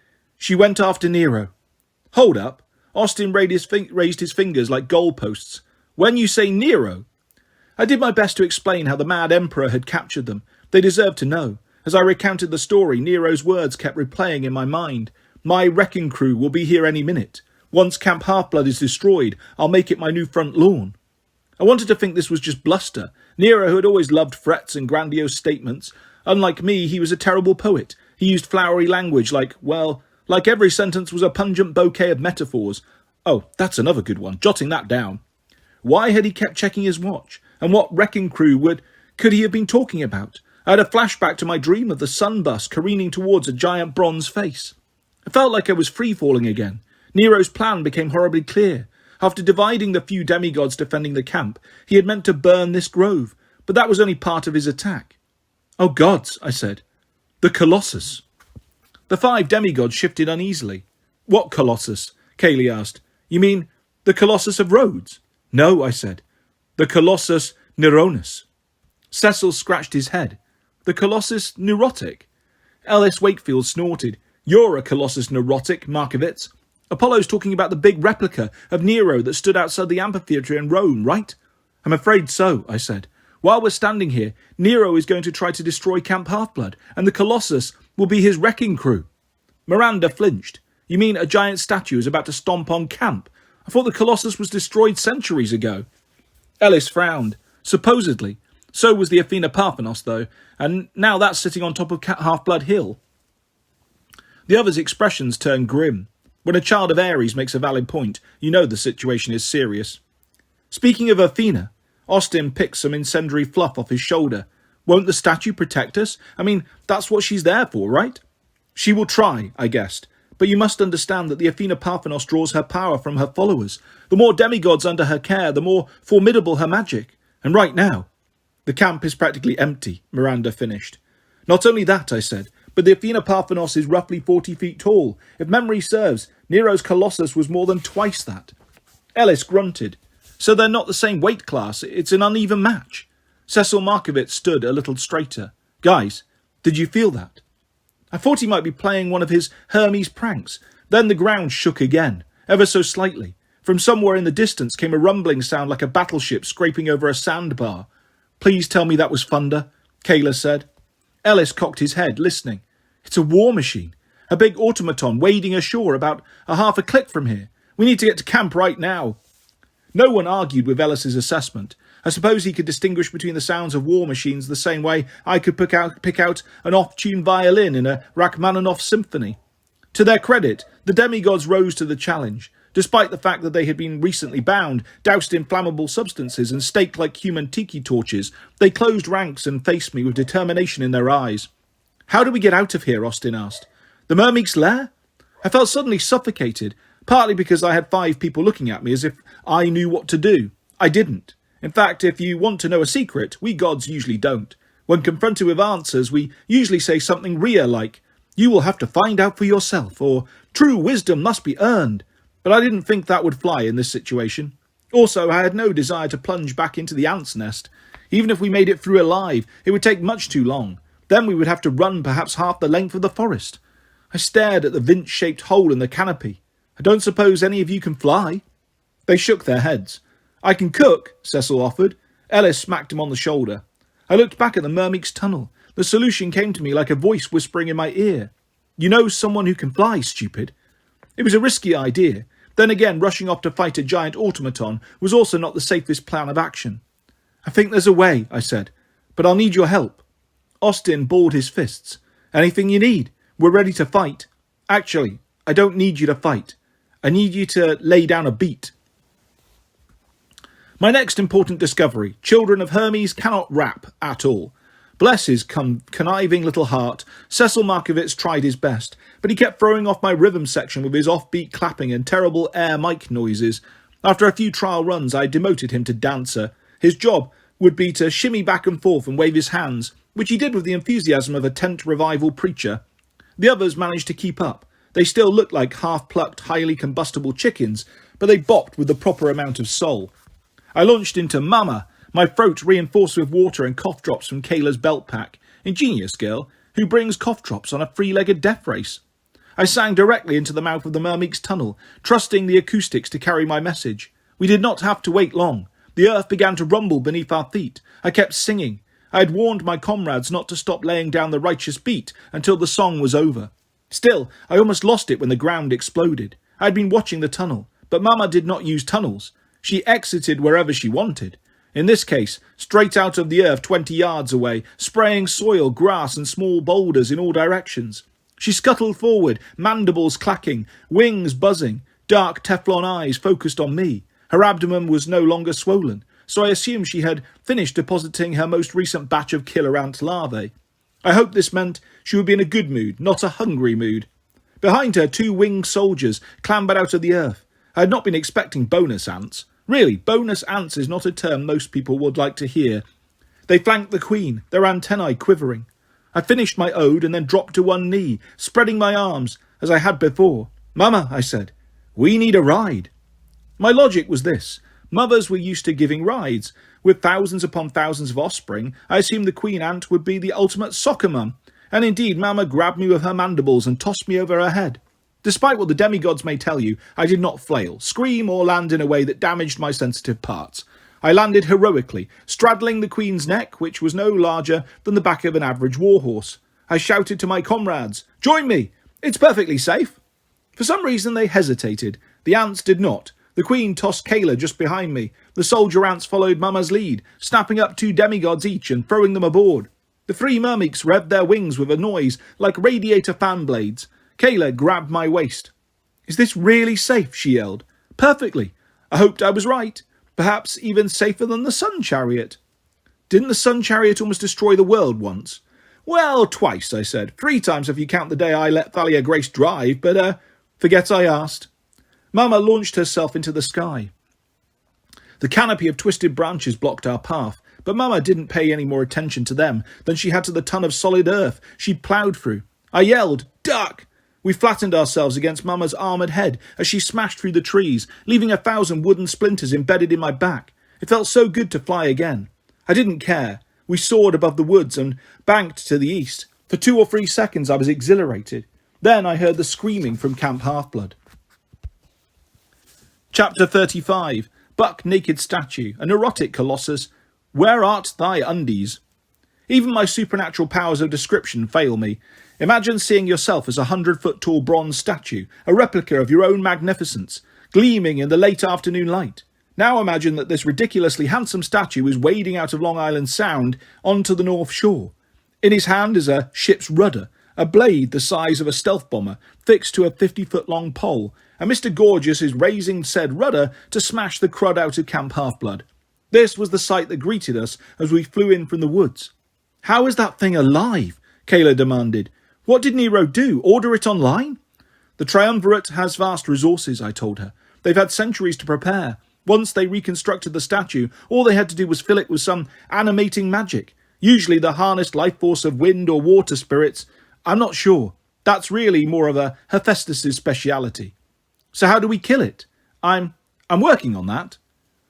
A: went after Nero. Hold up. Austin raised his fingers like goalposts. When you say Nero? I did my best to explain how the mad emperor had captured them. They deserved to know. As I recounted the story, Nero's words kept replaying in my mind. My wrecking crew will be here any minute. Once Camp Half-Blood is destroyed, I'll make it my new front lawn. I wanted to think this was just bluster. Nero, who had always loved threats and grandiose statements, unlike me, he was a terrible poet. He used flowery language like every sentence was a pungent bouquet of metaphors. Oh, that's another good one. Jotting that down. Why had he kept checking his watch? And what wrecking crew could he have been talking about? I had a flashback to my dream of the sun bus careening towards a giant bronze face. I felt like I was free-falling again. Nero's plan became horribly clear. After dividing the few demigods defending the camp, he had meant to burn this grove, but that was only part of his attack. Oh gods, I said. The Colossus. The 5 demigods shifted uneasily. What Colossus? Kaylee asked. You mean the Colossus of Rhodes? No, I said. The Colossus Neuronus. Cecil scratched his head. The Colossus Neurotic. Ellis Wakefield snorted. You're a Colossus Neurotic, Markovitz. Apollo's talking about the big replica of Nero that stood outside the amphitheatre in Rome, right? I'm afraid so, I said. While we're standing here, Nero is going to try to destroy Camp Half-Blood, and the Colossus will be his wrecking crew. Miranda flinched. You mean a giant statue is about to stomp on camp? I thought the Colossus was destroyed centuries ago. Ellis frowned. Supposedly. So was the Athena Parthenos, though, and now that's sitting on top of Half-Blood Hill. The others' expressions turned grim. When a child of Ares makes a valid point, you know the situation is serious. Speaking of Athena, Austin picked some incendiary fluff off his shoulder. Won't the statue protect us? I mean, that's what she's there for, right? She will try, I guessed. But you must understand that the Athena Parthenos draws her power from her followers. The more demigods under her care, the more formidable her magic. And right now, the camp is practically empty, Miranda finished. Not only that, I said, but the Athena Parthenos is roughly 40 feet tall. If memory serves, Nero's Colossus was more than twice that. Ellis grunted. So they're not the same weight class. It's an uneven match. Cecil Markovitz stood a little straighter. Guys, did you feel that? I thought he might be playing one of his Hermes pranks. Then the ground shook again, ever so slightly. From somewhere in the distance came a rumbling sound like a battleship scraping over a sandbar. Please tell me that was thunder, Kayla said. Ellis cocked his head, listening. It's a war machine. A big automaton wading ashore about a half a click from here. We need to get to camp right now. No one argued with Ellis's assessment. I suppose he could distinguish between the sounds of war machines the same way I could pick out an off-tuned violin in a Rachmaninoff symphony. To their credit, the demigods rose to the challenge. Despite the fact that they had been recently bound, doused in flammable substances and staked like human tiki torches, they closed ranks and faced me with determination in their eyes. How do we get out of here? Austin asked. The Mermeek's lair? I felt suddenly suffocated, partly because I had 5 people looking at me as if I knew what to do. I didn't. In fact, if you want to know a secret, we gods usually don't. When confronted with answers, we usually say something Rhea like, you will have to find out for yourself, or true wisdom must be earned. But I didn't think that would fly in this situation. Also, I had no desire to plunge back into the ant's nest. Even if we made it through alive, it would take much too long. Then we would have to run perhaps half the length of the forest. I stared at the vince-shaped hole in the canopy. I don't suppose any of you can fly? They shook their heads. I can cook, Cecil offered. Ellis smacked him on the shoulder. I looked back at the Mermeek's tunnel. The solution came to me like a voice whispering in my ear. You know someone who can fly, stupid. It was a risky idea. Then again, rushing off to fight a giant automaton was also not the safest plan of action. I think there's a way, I said, but I'll need your help. Austin balled his fists. Anything you need. We're ready to fight. Actually, I don't need you to fight. I need you to lay down a beat. My next important discovery: children of Hermes cannot rap at all. Bless his conniving little heart, Cecil Markovitz tried his best, but he kept throwing off my rhythm section with his offbeat clapping and terrible air mic noises. After a few trial runs, I demoted him to dancer. His job would be to shimmy back and forth and wave his hands, which he did with the enthusiasm of a tent revival preacher. The others managed to keep up. They still looked like half-plucked, highly combustible chickens, but they bopped with the proper amount of soul. I launched into Mama, my throat reinforced with water and cough drops from Kayla's belt pack. Ingenious girl, who brings cough drops on a three-legged death race. I sang directly into the mouth of the Mermeek's tunnel, trusting the acoustics to carry my message. We did not have to wait long. The earth began to rumble beneath our feet. I kept singing. I had warned my comrades not to stop laying down the righteous beat until the song was over. Still, I almost lost it when the ground exploded. I had been watching the tunnel, but Mama did not use tunnels. She exited wherever she wanted. In this case, straight out of the earth 20 yards away, spraying soil, grass and small boulders in all directions. She scuttled forward, mandibles clacking, wings buzzing, dark Teflon eyes focused on me. Her abdomen was no longer swollen, so I assumed she had finished depositing her most recent batch of killer ant larvae. I hoped this meant she would be in a good mood, not a hungry mood. Behind her, 2 winged soldiers clambered out of the earth. I had not been expecting bonus ants. Really, bonus ants is not a term most people would like to hear. They flanked the queen, their antennae quivering. I finished my ode and then dropped to one knee, spreading my arms, as I had before. Mama, I said, we need a ride. My logic was this. Mothers were used to giving rides. With thousands upon thousands of offspring, I assumed the queen ant would be the ultimate soccer mum. And indeed, Mama grabbed me with her mandibles and tossed me over her head. Despite what the demigods may tell you, I did not flail, scream or land in a way that damaged my sensitive parts. I landed heroically, straddling the queen's neck, which was no larger than the back of an average warhorse. I shouted to my comrades, join me! It's perfectly safe! For some reason they hesitated. The ants did not. The queen tossed Kayla just behind me. The soldier ants followed Mama's lead, snapping up 2 demigods each and throwing them aboard. The 3 mermeeks revved their wings with a noise like radiator fan blades. Kayla grabbed my waist. Is this really safe? She yelled. Perfectly. I hoped I was right. Perhaps even safer than the Sun Chariot. Didn't the Sun Chariot almost destroy the world once? Well, twice, I said. 3 times if you count the day I let Thalia Grace drive, but, forget I asked. Mama launched herself into the sky. The canopy of twisted branches blocked our path, but Mama didn't pay any more attention to them than she had to the ton of solid earth she'd ploughed through. I yelled, duck! We flattened ourselves against Mama's armoured head as she smashed through the trees, leaving 1,000 wooden splinters embedded in my back. It felt so good to fly again. I didn't care. We soared above the woods and banked to the east. For 2 or 3 seconds I was exhilarated. Then I heard the screaming from Camp Half-Blood. Chapter 35. Buck Naked Statue, an erotic colossus. Where art thy undies? Even my supernatural powers of description fail me. Imagine seeing yourself as a 100-foot-tall bronze statue, a replica of your own magnificence, gleaming in the late afternoon light. Now imagine that this ridiculously handsome statue is wading out of Long Island Sound onto the North Shore. In his hand is a ship's rudder, a blade the size of a stealth bomber, fixed to a 50-foot-long pole, and Mr. Gorgeous is raising said rudder to smash the crud out of Camp Half-Blood. This was the sight that greeted us as we flew in from the woods. How is that thing alive? Kayla demanded. What did Nero do? Order it online? The Triumvirate has vast resources, I told her. They've had centuries to prepare. Once they reconstructed the statue, all they had to do was fill it with some animating magic. Usually the harnessed life force of wind or water spirits. I'm not sure. That's really more of a Hephaestus' speciality. So how do we kill it? I'm working on that.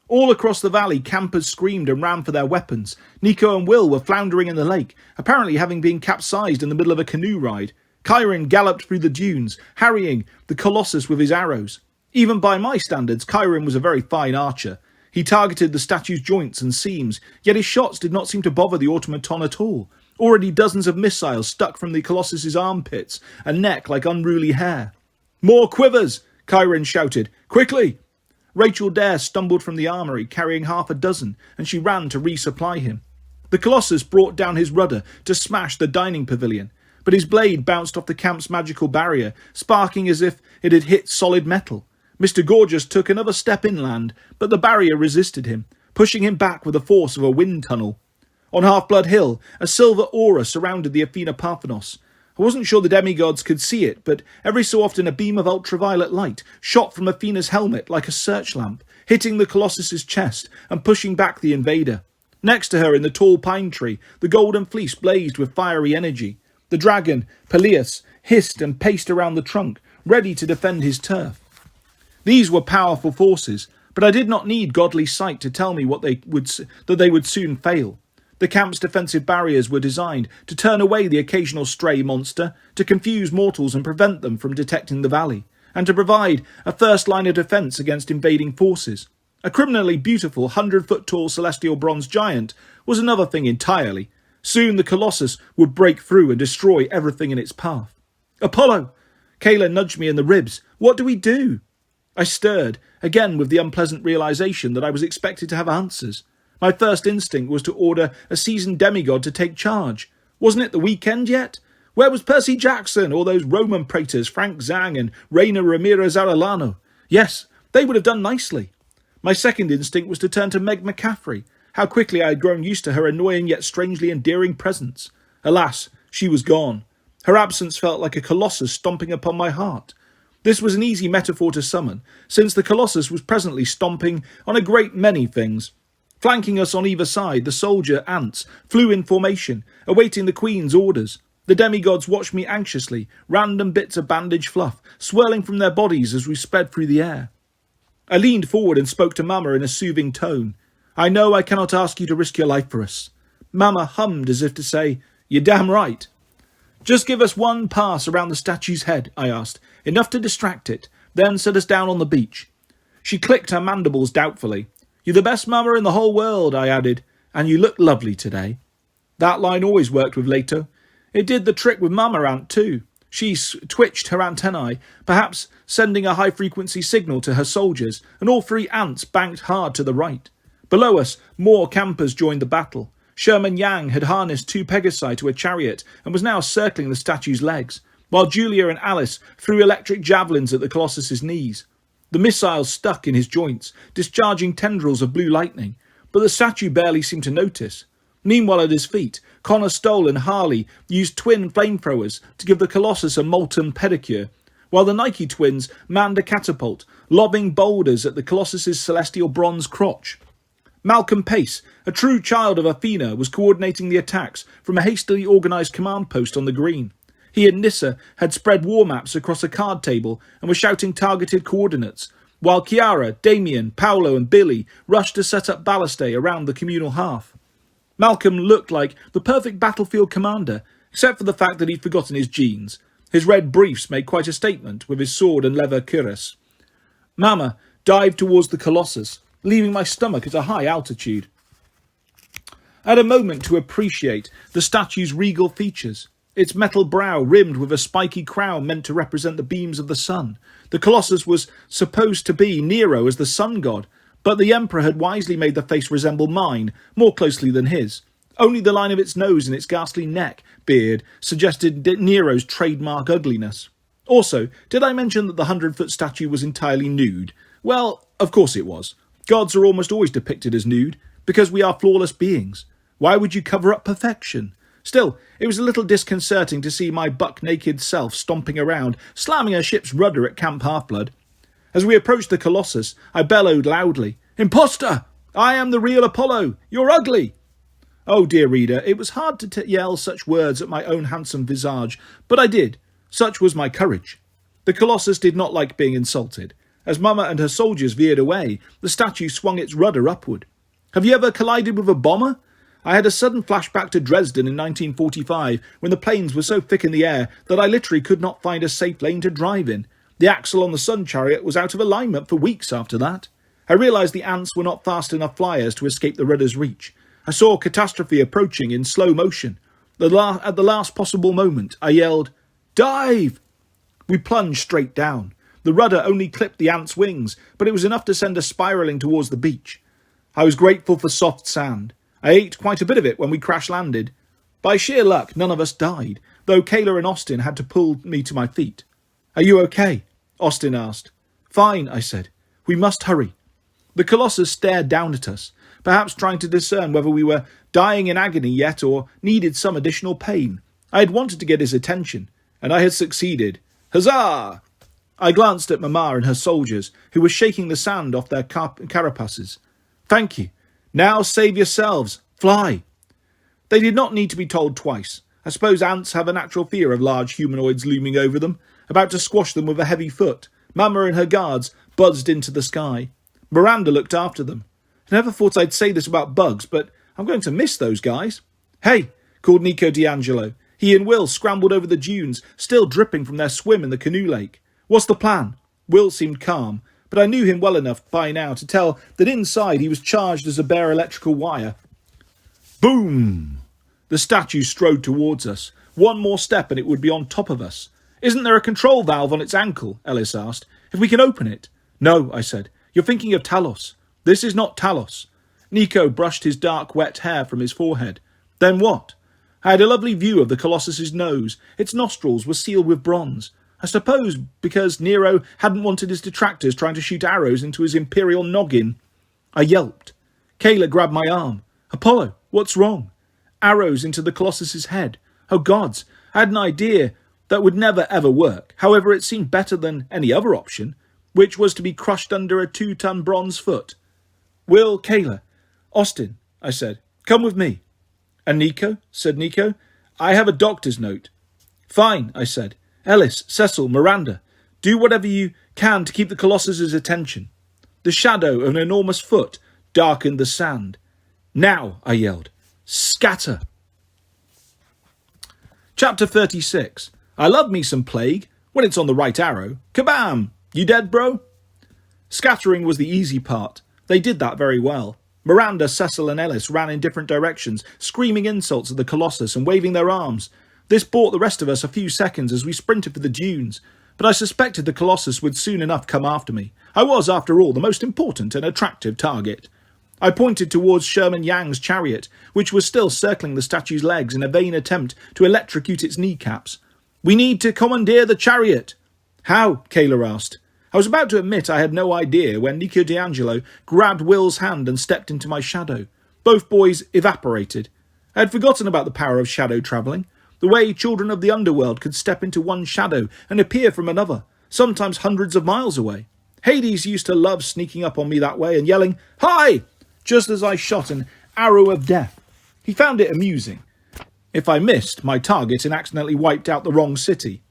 A: All across the valley, campers screamed and ran for their weapons. Nico and Will were floundering in the lake, apparently having been capsized in the middle of a canoe ride. Chiron galloped through the dunes, harrying the Colossus with his arrows. Even by my standards, Chiron was a very fine archer. He targeted the statue's joints and seams, yet his shots did not seem to bother the automaton at all. Already dozens of missiles stuck from the Colossus's armpits and neck like unruly hair. More quivers! Chiron shouted. Quickly! Rachel Dare stumbled from the armoury, carrying 6, and she ran to resupply him. The Colossus brought down his rudder to smash the dining pavilion, but his blade bounced off the camp's magical barrier, sparking as if it had hit solid metal. Mr. Gorgeous took another step inland, but the barrier resisted him. pushing him back with the force of a wind tunnel. On Half-Blood Hill, a silver aura surrounded the Athena Parthenos. I wasn't sure the demigods could see it, but every so often a beam of ultraviolet light shot from Athena's helmet like a search lamp, hitting the Colossus's chest and pushing back the invader. Next to her in the tall pine tree, the golden fleece blazed with fiery energy. The dragon, Peleus, hissed and paced around the trunk, ready to defend his turf. These were powerful forces, but I did not need godly sight to tell me that they would soon fail. The camp's defensive barriers were designed to turn away the occasional stray monster, to confuse mortals and prevent them from detecting the valley, and to provide a first line of defence against invading forces. A criminally beautiful 100-foot-tall celestial bronze giant was another thing entirely. Soon the Colossus would break through and destroy everything in its path. Apollo! Kayla nudged me in the ribs. What do we do? I stirred, again with the unpleasant realisation that I was expected to have answers. My first instinct was to order a seasoned demigod to take charge. Wasn't it the weekend yet? Where was Percy Jackson or those Roman praetors Frank Zhang and Reina Ramirez Arellano? Yes, they would have done nicely. My second instinct was to turn to Meg McCaffrey. How quickly I had grown used to her annoying yet strangely endearing presence. Alas, she was gone. Her absence felt like a colossus stomping upon my heart. This was an easy metaphor to summon, since the colossus was presently stomping on a great many things. Flanking us on either side, the soldier ants flew in formation, awaiting the Queen's orders. The demigods watched me anxiously, random bits of bandage fluff swirling from their bodies as we sped through the air. I leaned forward and spoke to Mama in a soothing tone. I know I cannot ask you to risk your life for us. Mama hummed as if to say, You're damn right. Just give us one pass around the statue's head, I asked, enough to distract it, then set us down on the beach. She clicked her mandibles doubtfully. You're the best mama in the whole world, I added, and you look lovely today. That line always worked with Leto. It did the trick with Mama Ant too. She twitched her antennae, perhaps sending a high-frequency signal to her soldiers, and all three ants banked hard to the right. Below us, more campers joined the battle. Sherman Yang had harnessed 2 Pegasi to a chariot and was now circling the statue's legs, while Julia and Alice threw electric javelins at the Colossus's knees. The missiles stuck in his joints, discharging tendrils of blue lightning, but the statue barely seemed to notice. Meanwhile at his feet, Connor Stoll and Harley used twin flamethrowers to give the Colossus a molten pedicure, while the Nike twins manned a catapult, lobbing boulders at the Colossus's celestial bronze crotch. Malcolm Pace, a true child of Athena, was coordinating the attacks from a hastily organised command post on the green. He and Nissa had spread war maps across a card table and were shouting targeted coordinates, while Chiara, Damien, Paolo and Billy rushed to set up ballistae around the communal hearth. Malcolm looked like the perfect battlefield commander, except for the fact that he'd forgotten his jeans. His red briefs made quite a statement, with his sword and leather cuirass. Mama dived towards the Colossus, leaving my stomach at a high altitude. I had a moment to appreciate the statue's regal features. Its metal brow rimmed with a spiky crown meant to represent the beams of the sun. The Colossus was supposed to be Nero as the sun god, but the Emperor had wisely made the face resemble mine more closely than his. Only the line of its nose and its ghastly neck beard suggested Nero's trademark ugliness. Also, did I mention that the 100-foot statue was entirely nude? Well, of course it was. Gods are almost always depicted as nude, because we are flawless beings. Why would you cover up perfection? Still, it was a little disconcerting to see my buck-naked self stomping around, slamming a ship's rudder at Camp Half-Blood. As we approached the Colossus, I bellowed loudly, Imposter! I am the real Apollo! You're ugly! Oh dear reader, it was hard to yell such words at my own handsome visage, but I did. Such was my courage. The Colossus did not like being insulted. As Mama and her soldiers veered away, the statue swung its rudder upward. Have you ever collided with a bomber? I had a sudden flashback to Dresden in 1945, when the planes were so thick in the air that I literally could not find a safe lane to drive in. The axle on the Sun Chariot was out of alignment for weeks after that. I realised the ants were not fast enough flyers to escape the rudder's reach. I saw catastrophe approaching in slow motion. At the last possible moment, I yelled, Dive! We plunged straight down. The rudder only clipped the ant's wings, but it was enough to send us spiralling towards the beach. I was grateful for soft sand. I ate quite a bit of it when we crash-landed. By sheer luck, none of us died, though Kayla and Austin had to pull me to my feet. Are you okay? Austin asked. Fine, I said. We must hurry. The Colossus stared down at us. perhaps trying to discern whether we were dying in agony yet or needed some additional pain. I had wanted to get his attention, and I had succeeded. Huzzah! I glanced at Mama and her soldiers, who were shaking the sand off their carapaces. Thank you. Now save yourselves. Fly. They did not need to be told twice. I suppose ants have a natural fear of large humanoids looming over them, about to squash them with a heavy foot. Mama and her guards buzzed into the sky. Miranda looked after them. I never thought I'd say this about bugs, but I'm going to miss those guys. Hey, called Nico D'Angelo. He and Will scrambled over the dunes, still dripping from their swim in the canoe lake. What's the plan? Will seemed calm, but I knew him well enough by now to tell that inside he was charged as a bare electrical wire. Boom! The statue strode towards us. One more step and it would be on top of us. Isn't there a control valve on its ankle? Ellis asked. If we can open it. No, I said. You're thinking of Talos. This is not Talos. Nico brushed his dark, wet hair from his forehead. Then what? I had a lovely view of the Colossus's nose. Its nostrils were sealed with bronze. I suppose because Nero hadn't wanted his detractors trying to shoot arrows into his imperial noggin. I yelped. Kayla grabbed my arm. Apollo, what's wrong? Arrows into the Colossus's head. Oh gods, I had an idea that would never ever work. However, it seemed better than any other option, which was to be crushed under a 2-ton bronze foot. Will, Kayla, Austin, I said, come with me. And Nico, said Nico, I have a doctor's note. Fine, I said. Ellis, Cecil, Miranda, do whatever you can to keep the Colossus's attention. The shadow of an enormous foot darkened the sand. Now, I yelled, scatter. Chapter 36. I love me some plague, when it's on the right arrow. Kabam! You dead, bro? Scattering was the easy part. They did that very well. Miranda, Cecil and Ellis ran in different directions, screaming insults at the Colossus and waving their arms. This bought the rest of us a few seconds as we sprinted for the dunes, but I suspected the Colossus would soon enough come after me. I was, after all, the most important and attractive target. I pointed towards Sherman Yang's chariot, which was still circling the statue's legs in a vain attempt to electrocute its kneecaps. We need to commandeer the chariot. How? Kayla asked. I was about to admit I had no idea when Nico D'Angelo grabbed Will's hand and stepped into my shadow. Both boys evaporated. I had forgotten about the power of shadow travelling, the way children of the underworld could step into one shadow and appear from another, sometimes hundreds of miles away. Hades used to love sneaking up on me that way and yelling, "Hi!" just as I shot an arrow of death. He found it amusing. If I missed my target and accidentally wiped out the wrong city.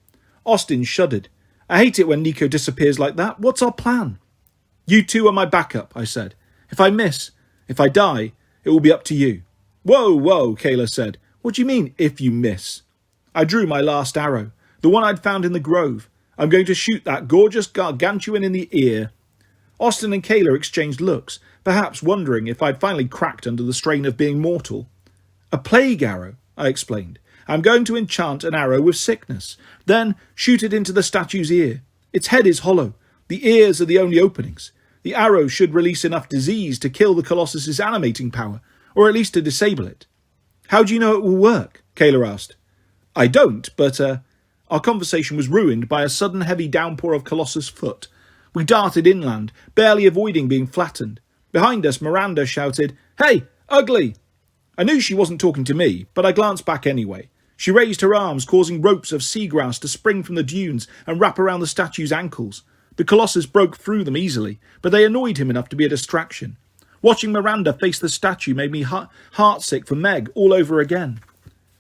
A: Austin shuddered. I hate it when Nico disappears like that. What's our plan? You two are my backup, I said. If I miss, if I die, it will be up to you. Whoa, whoa, Kayla said. What do you mean, if you miss? I drew my last arrow, the one I'd found in the grove. I'm going to shoot that gorgeous gargantuan in the ear. Austin and Kayla exchanged looks, perhaps wondering if I'd finally cracked under the strain of being mortal. A plague arrow, I explained. I'm going to enchant an arrow with sickness, then shoot it into the statue's ear. Its head is hollow. The ears are the only openings. The arrow should release enough disease to kill the Colossus's animating power, or at least to disable it. How do you know it will work? Kayla asked. I don't, but our conversation was ruined by a sudden heavy downpour of Colossus foot. We darted inland, barely avoiding being flattened. Behind us, Miranda shouted, "Hey, ugly!" I knew she wasn't talking to me, but I glanced back anyway. She raised her arms, causing ropes of seagrass to spring from the dunes and wrap around the statue's ankles. The Colossus broke through them easily, but they annoyed him enough to be a distraction. Watching Miranda face the statue made me heartsick for Meg all over again.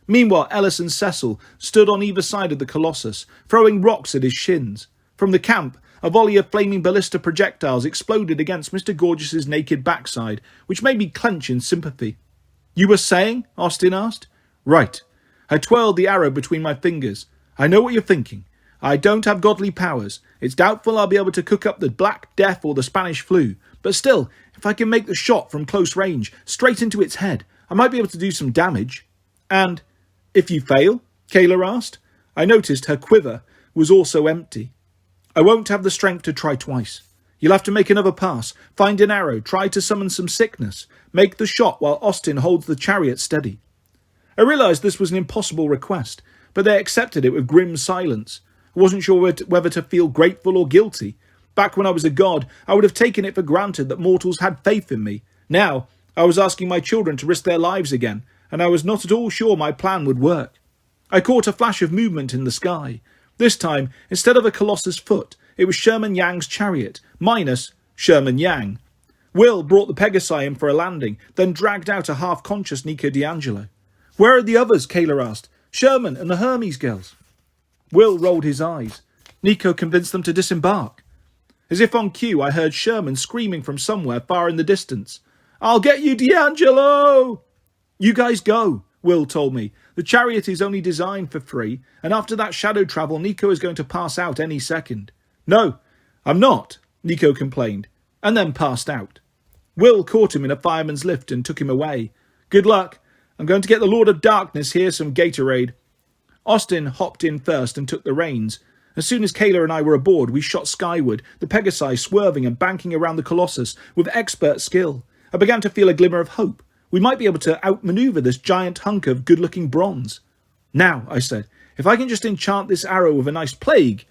A: Meanwhile, Ellis and Cecil stood on either side of the Colossus, throwing rocks at his shins. From the camp, a volley of flaming ballista projectiles exploded against Mr. Gorgeous's naked backside, which made me clench in sympathy. You were saying? Austin asked. Right. I twirled the arrow between my fingers. I know what you're thinking. I don't have godly powers. It's doubtful I'll be able to cook up the Black Death or the Spanish flu. But still, if I can make the shot from close range, straight into its head, I might be able to do some damage. And if you fail? Kayla asked. I noticed her quiver was also empty. I won't have the strength to try twice. You'll have to make another pass, find an arrow, try to summon some sickness, make the shot while Austin holds the chariot steady. I realised this was an impossible request, but they accepted it with grim silence. I wasn't sure whether to feel grateful or guilty. Back when I was a god, I would have taken it for granted that mortals had faith in me. Now, I was asking my children to risk their lives again, and I was not at all sure my plan would work. I caught a flash of movement in the sky. This time, instead of a Colossus foot, it was Sherman Yang's chariot, minus Sherman Yang. Will brought the Pegasi in for a landing, then dragged out a half-conscious Nico D'Angelo. "Where are the others?" Kayla asked. "Sherman and the Hermes girls." Will rolled his eyes. Nico convinced them to disembark. As if on cue, I heard Sherman screaming from somewhere far in the distance. "I'll get you, D'Angelo!" "You guys go," Will told me. "The chariot is only designed for 3, and after that shadow travel, Nico is going to pass out any second." "No, I'm not," Nico complained, and then passed out. Will caught him in a fireman's lift and took him away. "Good luck. I'm going to get the Lord of Darkness here some Gatorade." Austin hopped in first and took the reins. As soon as Kayla and I were aboard, we shot skyward, the Pegasi swerving and banking around the Colossus with expert skill. I began to feel a glimmer of hope. We might be able to outmaneuver this giant hunk of good-looking bronze. "Now," I said, "if I can just enchant this arrow with a nice plague."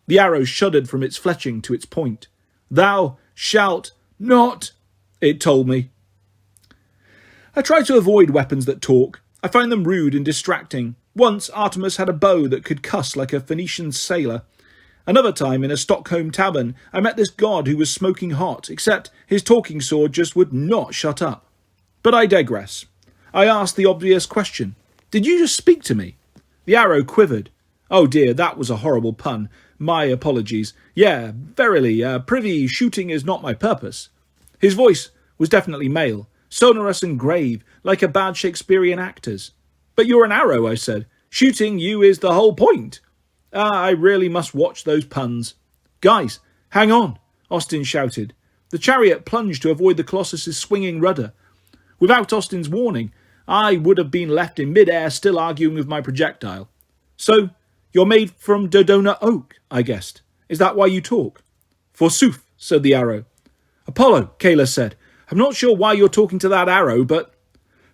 A: The arrow shuddered from its fletching to its point. "Thou shalt not," it told me. I try to avoid weapons that talk. I find them rude and distracting. Once, Artemis had a bow that could cuss like a Phoenician sailor. Another time, in a Stockholm tavern, I met this god who was smoking hot, except his talking sword just would not shut up. But I digress. I asked the obvious question. "Did you just speak to me?" The arrow quivered. "Oh dear, that was a horrible pun. My apologies. Yeah, verily, prithee, shooting is not my purpose." His voice was definitely male, sonorous and grave, like a bad Shakespearean actor's. "But you're an arrow," I said. "Shooting you is the whole point." I really must watch those puns. "Guys, hang on," Austin shouted. The chariot plunged to avoid the Colossus's swinging rudder. Without Austin's warning, I would have been left in mid-air still arguing with my projectile. "So, you're made from Dodona oak," I guessed. "Is that why you talk?" "Forsooth," said the arrow. "Apollo," Kayla said. "I'm not sure why you're talking to that arrow, but..."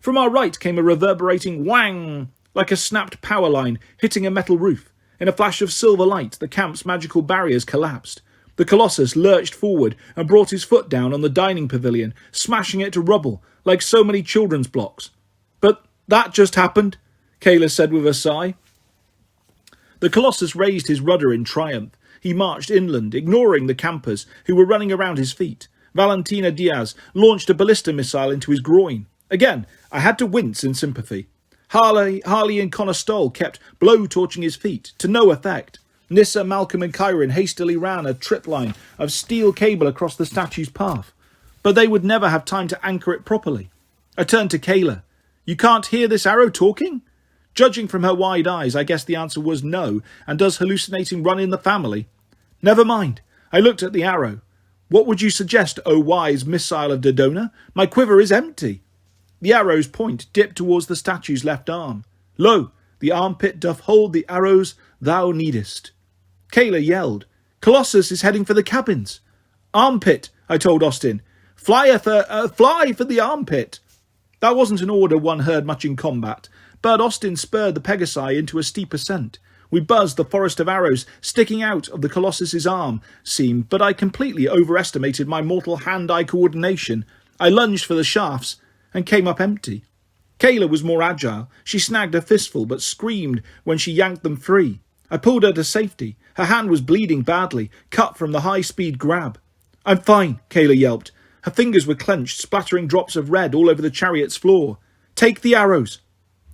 A: From our right came a reverberating whang, like a snapped power line hitting a metal roof. In a flash of silver light, the camp's magical barriers collapsed. The Colossus lurched forward and brought his foot down on the dining pavilion, smashing it to rubble, like so many children's blocks. "But that just happened," Kayla said with a sigh. The Colossus raised his rudder in triumph. He marched inland, ignoring the campers, who were running around his feet. Valentina Diaz launched a ballista missile into his groin. Again, I had to wince in sympathy. Harley and Connor Stoll kept blow-torching his feet, to no effect. Nissa, Malcolm and Kyron hastily ran a tripline of steel cable across the statue's path. But they would never have time to anchor it properly. I turned to Kayla. "You can't hear this arrow talking?" Judging from her wide eyes, I guess the answer was no, and does hallucinating run in the family? Never mind. I looked at the arrow. "What would you suggest, O wise missile of Dodona? My quiver is empty." The arrow's point dipped towards the statue's left arm. "Lo, the armpit doth hold the arrows thou needest." Kayla yelled. "Colossus is heading for the cabins." "Armpit," I told Austin. Fly for the armpit." That wasn't an order one heard much in combat, but Austin spurred the Pegasi into a steep ascent. We buzzed the forest of arrows sticking out of the Colossus's arm seam, but I completely overestimated my mortal hand-eye coordination. I lunged for the shafts and came up empty. Kayla was more agile. She snagged a fistful but screamed when she yanked them free. I pulled her to safety. Her hand was bleeding badly, cut from the high-speed grab. "I'm fine," Kayla yelped. Her fingers were clenched, splattering drops of red all over the chariot's floor. "Take the arrows."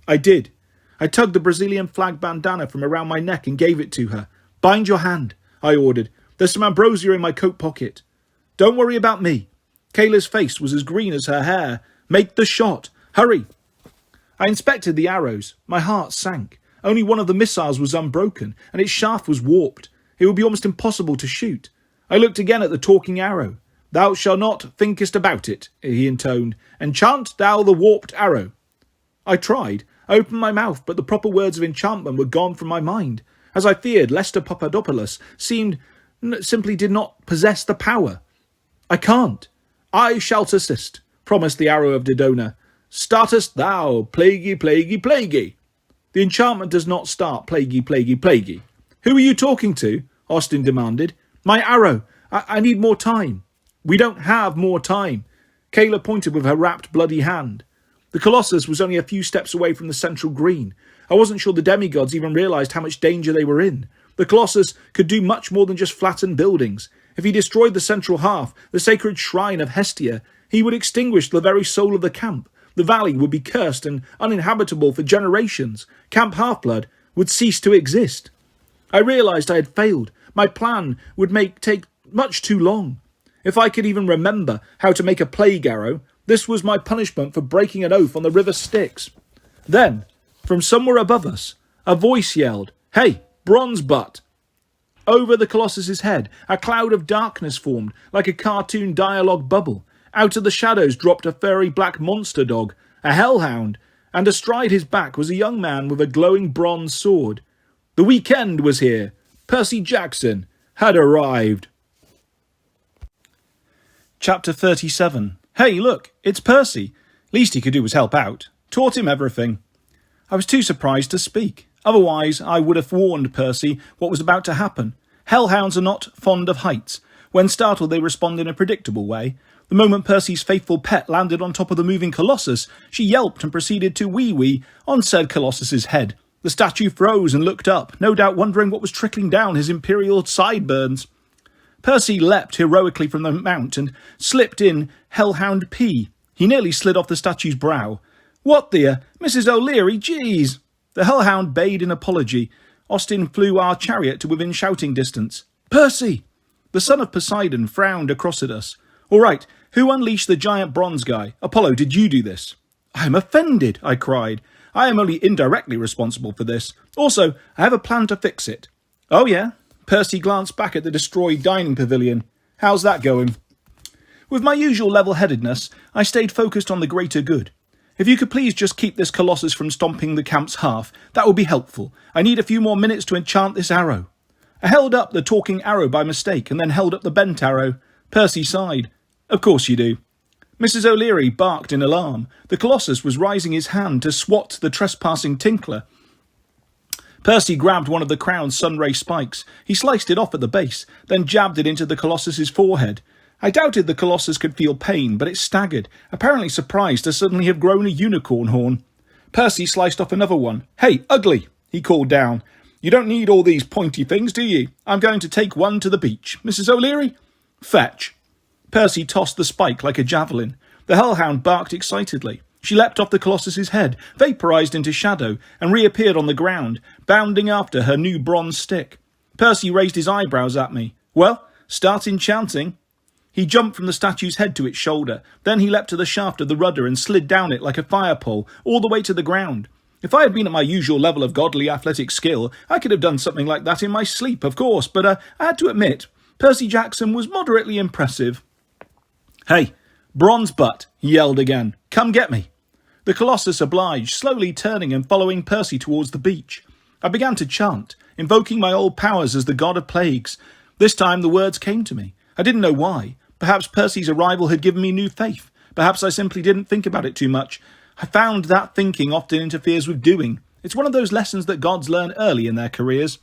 A: I did. I tugged the Brazilian flag bandana from around my neck and gave it to her. "Bind your hand," I ordered. "There's some ambrosia in my coat pocket." "Don't worry about me." Kayla's face was as green as her hair. "Make the shot. Hurry." I inspected the arrows. My heart sank. Only one of the missiles was unbroken, and its shaft was warped. It would be almost impossible to shoot. I looked again at the talking arrow. "Thou shalt not thinkest about it," he intoned. "Enchant thou the warped arrow." I tried. I opened my mouth, but the proper words of enchantment were gone from my mind. As I feared, Lester Papadopoulos simply did not possess the power. "I can't." "I shalt assist," promised the arrow of Dodona. "Startest thou, plaguey, plaguey, plaguey." "The enchantment does not start plaguey, plaguey, plaguey." "Who are you talking to?" Austin demanded. "My arrow. I need more time." "We don't have more time." Kayla pointed with her wrapped, bloody hand. The Colossus was only a few steps away from the central green. I wasn't sure the demigods even realised how much danger they were in. The Colossus could do much more than just flatten buildings. If he destroyed the central half, the sacred shrine of Hestia, he would extinguish the very soul of the camp. The valley would be cursed and uninhabitable for generations. Camp Half-Blood would cease to exist. I realised I had failed. My plan would take much too long. If I could even remember how to make a plague arrow, this was my punishment for breaking an oath on the river Styx. Then, from somewhere above us, a voice yelled, "Hey, bronze butt!" Over the Colossus's head, a cloud of darkness formed, like a cartoon dialogue bubble. Out of the shadows dropped a furry black monster dog, a hellhound, and astride his back was a young man with a glowing bronze sword. The weekend was here. Percy Jackson had arrived. Chapter 37. Hey, look, it's Percy. Least he could do was help out. Taught him everything. I was too surprised to speak. Otherwise, I would have warned Percy what was about to happen. Hellhounds are not fond of heights. When startled, they respond in a predictable way. The moment Percy's faithful pet landed on top of the moving Colossus, she yelped and proceeded to wee-wee on said Colossus's head. The statue froze and looked up, no doubt wondering what was trickling down his imperial sideburns. Percy leapt heroically from the mount and slipped in Hellhound P. He nearly slid off the statue's brow. "What the, Mrs. O'Leary, jeez!" The Hellhound bayed in apology. Austin flew our chariot to within shouting distance. "Percy!" The son of Poseidon frowned across at us. "All right, who unleashed the giant bronze guy? Apollo, did you do this?" "I am offended," I cried. "I am only indirectly responsible for this. Also, I have a plan to fix it." "Oh yeah?" Percy glanced back at the destroyed dining pavilion. "How's that going?" With my usual level-headedness, I stayed focused on the greater good. "If you could please just keep this Colossus from stomping the camp's half, that would be helpful. I need a few more minutes to enchant this arrow." I held up the talking arrow by mistake and then held up the bent arrow. Percy sighed. "Of course you do." Mrs. O'Leary barked in alarm. The Colossus was raising his hand to swat the trespassing tinkler. Percy grabbed one of the crown's sunray spikes. He sliced it off at the base, then jabbed it into the Colossus's forehead. I doubted the Colossus could feel pain, but it staggered, apparently surprised to suddenly have grown a unicorn horn. Percy sliced off another one. "Hey, ugly!" he called down. "You don't need all these pointy things, do you? I'm going to take one to the beach. Mrs. O'Leary? Fetch." Percy tossed the spike like a javelin. The hellhound barked excitedly. She leapt off the Colossus's head, vaporized into shadow, and reappeared on the ground, bounding after her new bronze stick. Percy raised his eyebrows at me. "Well, start enchanting." He jumped from the statue's head to its shoulder. Then he leapt to the shaft of the rudder and slid down it like a fire pole, all the way to the ground. If I had been at my usual level of godly athletic skill, I could have done something like that in my sleep, of course, but I had to admit, Percy Jackson was moderately impressive. "Hey, bronze butt," he yelled again. "Come get me." The Colossus obliged, slowly turning and following Percy towards the beach. I began to chant, invoking my old powers as the god of plagues. This time the words came to me. I didn't know why. Perhaps Percy's arrival had given me new faith. Perhaps I simply didn't think about it too much. I found that thinking often interferes with doing. It's one of those lessons that gods learn early in their careers.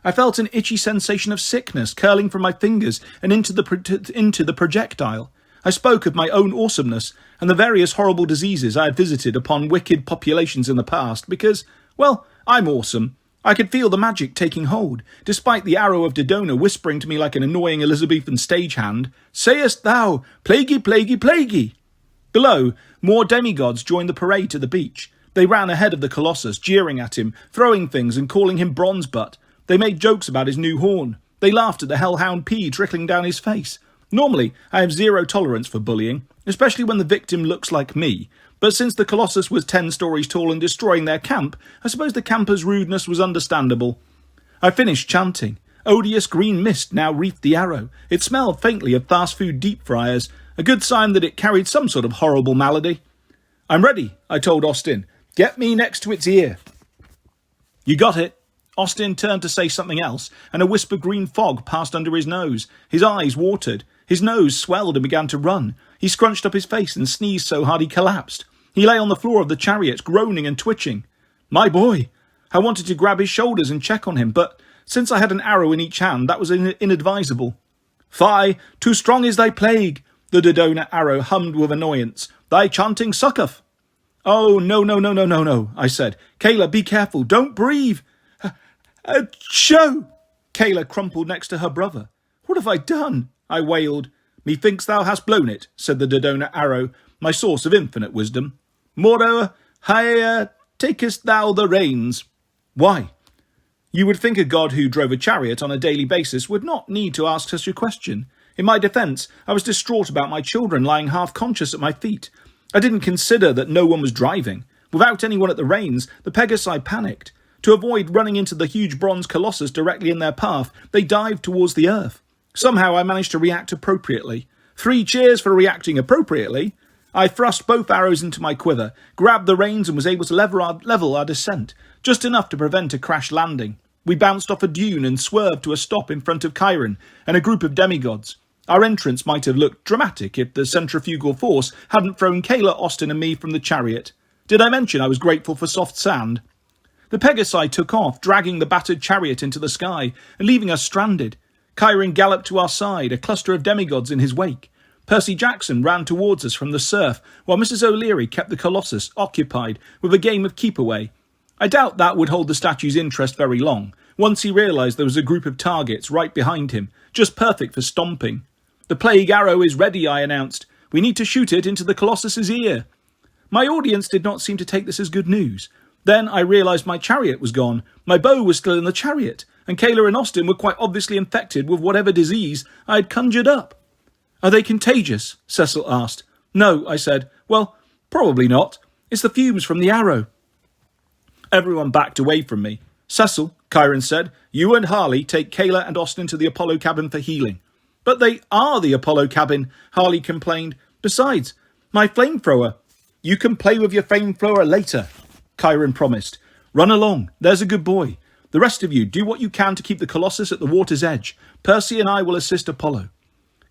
A: I felt an itchy sensation of sickness curling from my fingers and into the projectile. I spoke of my own awesomeness and the various horrible diseases I had visited upon wicked populations in the past because, well, I'm awesome. I could feel the magic taking hold, despite the arrow of Dodona whispering to me like an annoying Elizabethan stagehand, "Sayest thou, plaguey, plaguey, plaguey." Below, more demigods joined the parade to the beach. They ran ahead of the Colossus, jeering at him, throwing things and calling him bronze butt. They made jokes about his new horn. They laughed at the hellhound pee trickling down his face. Normally, I have zero tolerance for bullying, especially when the victim looks like me. But since the Colossus was 10 stories tall and destroying their camp, I suppose the campers' rudeness was understandable. I finished chanting. Odious green mist now wreathed the arrow. It smelled faintly of fast food deep fryers, a good sign that it carried some sort of horrible malady. "I'm ready," I told Austin. "Get me next to its ear." "You got it." Austin turned to say something else, and a wisp of green fog passed under his nose. His eyes watered. His nose swelled and began to run. He scrunched up his face and sneezed so hard he collapsed. He lay on the floor of the chariot, groaning and twitching. "My boy!" I wanted to grab his shoulders and check on him, but since I had an arrow in each hand, that was inadvisable. "Fie, too strong is thy plague!" The Dodona arrow hummed with annoyance. Thy chanting sucketh. Oh, no, I said. Kayla, be careful. Don't breathe. Achoo! Kayla crumpled next to her brother. What have I done? I wailed. Methinks thou hast blown it, said the Dodona arrow, my source of infinite wisdom. Moro, takest thou the reins? Why? You would think a god who drove a chariot on a daily basis would not need to ask such a question. In my defence, I was distraught about my children lying half-conscious at my feet. I didn't consider that no one was driving. Without anyone at the reins, the Pegasi panicked. To avoid running into the huge bronze colossus directly in their path, they dived towards the earth. Somehow I managed to react appropriately. 3 cheers for reacting appropriately. I thrust both arrows into my quiver, grabbed the reins and was able to level our descent, just enough to prevent a crash landing. We bounced off a dune and swerved to a stop in front of Chiron and a group of demigods. Our entrance might have looked dramatic if the centrifugal force hadn't thrown Kayla, Austin and me from the chariot. Did I mention I was grateful for soft sand? The Pegasi took off, dragging the battered chariot into the sky and leaving us stranded. Chiron galloped to our side, a cluster of demigods in his wake. Percy Jackson ran towards us from the surf, while Mrs. O'Leary kept the Colossus occupied with a game of keep-away. I doubt that would hold the statue's interest very long, once he realised there was a group of targets right behind him, just perfect for stomping. The plague arrow is ready, I announced. We need to shoot it into the Colossus's ear. My audience did not seem to take this as good news. Then I realised my chariot was gone, my bow was still in the chariot, and Kayla and Austin were quite obviously infected with whatever disease I had conjured up. Are they contagious? Cecil asked. No, I said. Well, probably not. It's the fumes from the arrow. Everyone backed away from me. Cecil, Chiron said, you and Harley take Kayla and Austin to the Apollo cabin for healing. But they are the Apollo cabin, Harley complained. Besides, my flamethrower. You can play with your flamethrower later, Chiron promised. Run along, there's a good boy. The rest of you, do what you can to keep the Colossus at the water's edge. Percy and I will assist Apollo.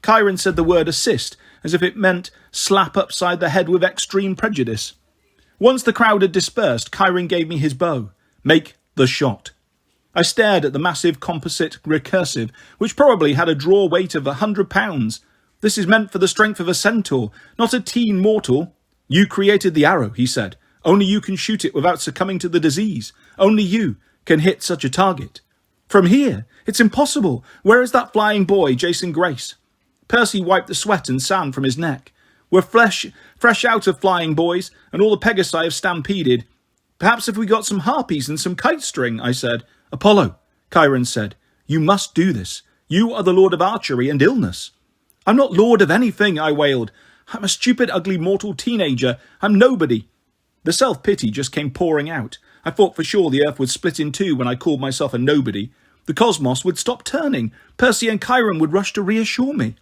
A: Chiron said the word assist, as if it meant slap upside the head with extreme prejudice. Once the crowd had dispersed, Chiron gave me his bow. Make the shot. I stared at the massive composite recursive, which probably had a draw weight of 100 pounds. This is meant for the strength of a centaur, not a teen mortal. You created the arrow, he said. Only you can shoot it without succumbing to the disease. Only you can hit such a target. From here, it's impossible. Where is that flying boy, Jason Grace? Percy wiped the sweat and sand from his neck. We're fresh out of flying boys, and all the Pegasi have stampeded. Perhaps if we got some harpies and some kite string, I said. Apollo, Chiron said, you must do this. You are the lord of archery and illness. I'm not lord of anything, I wailed. I'm a stupid, ugly, mortal teenager. I'm nobody. The self-pity just came pouring out. I thought for sure the earth would split in two when I called myself a nobody. The cosmos would stop turning. Percy and Chiron would rush to reassure me.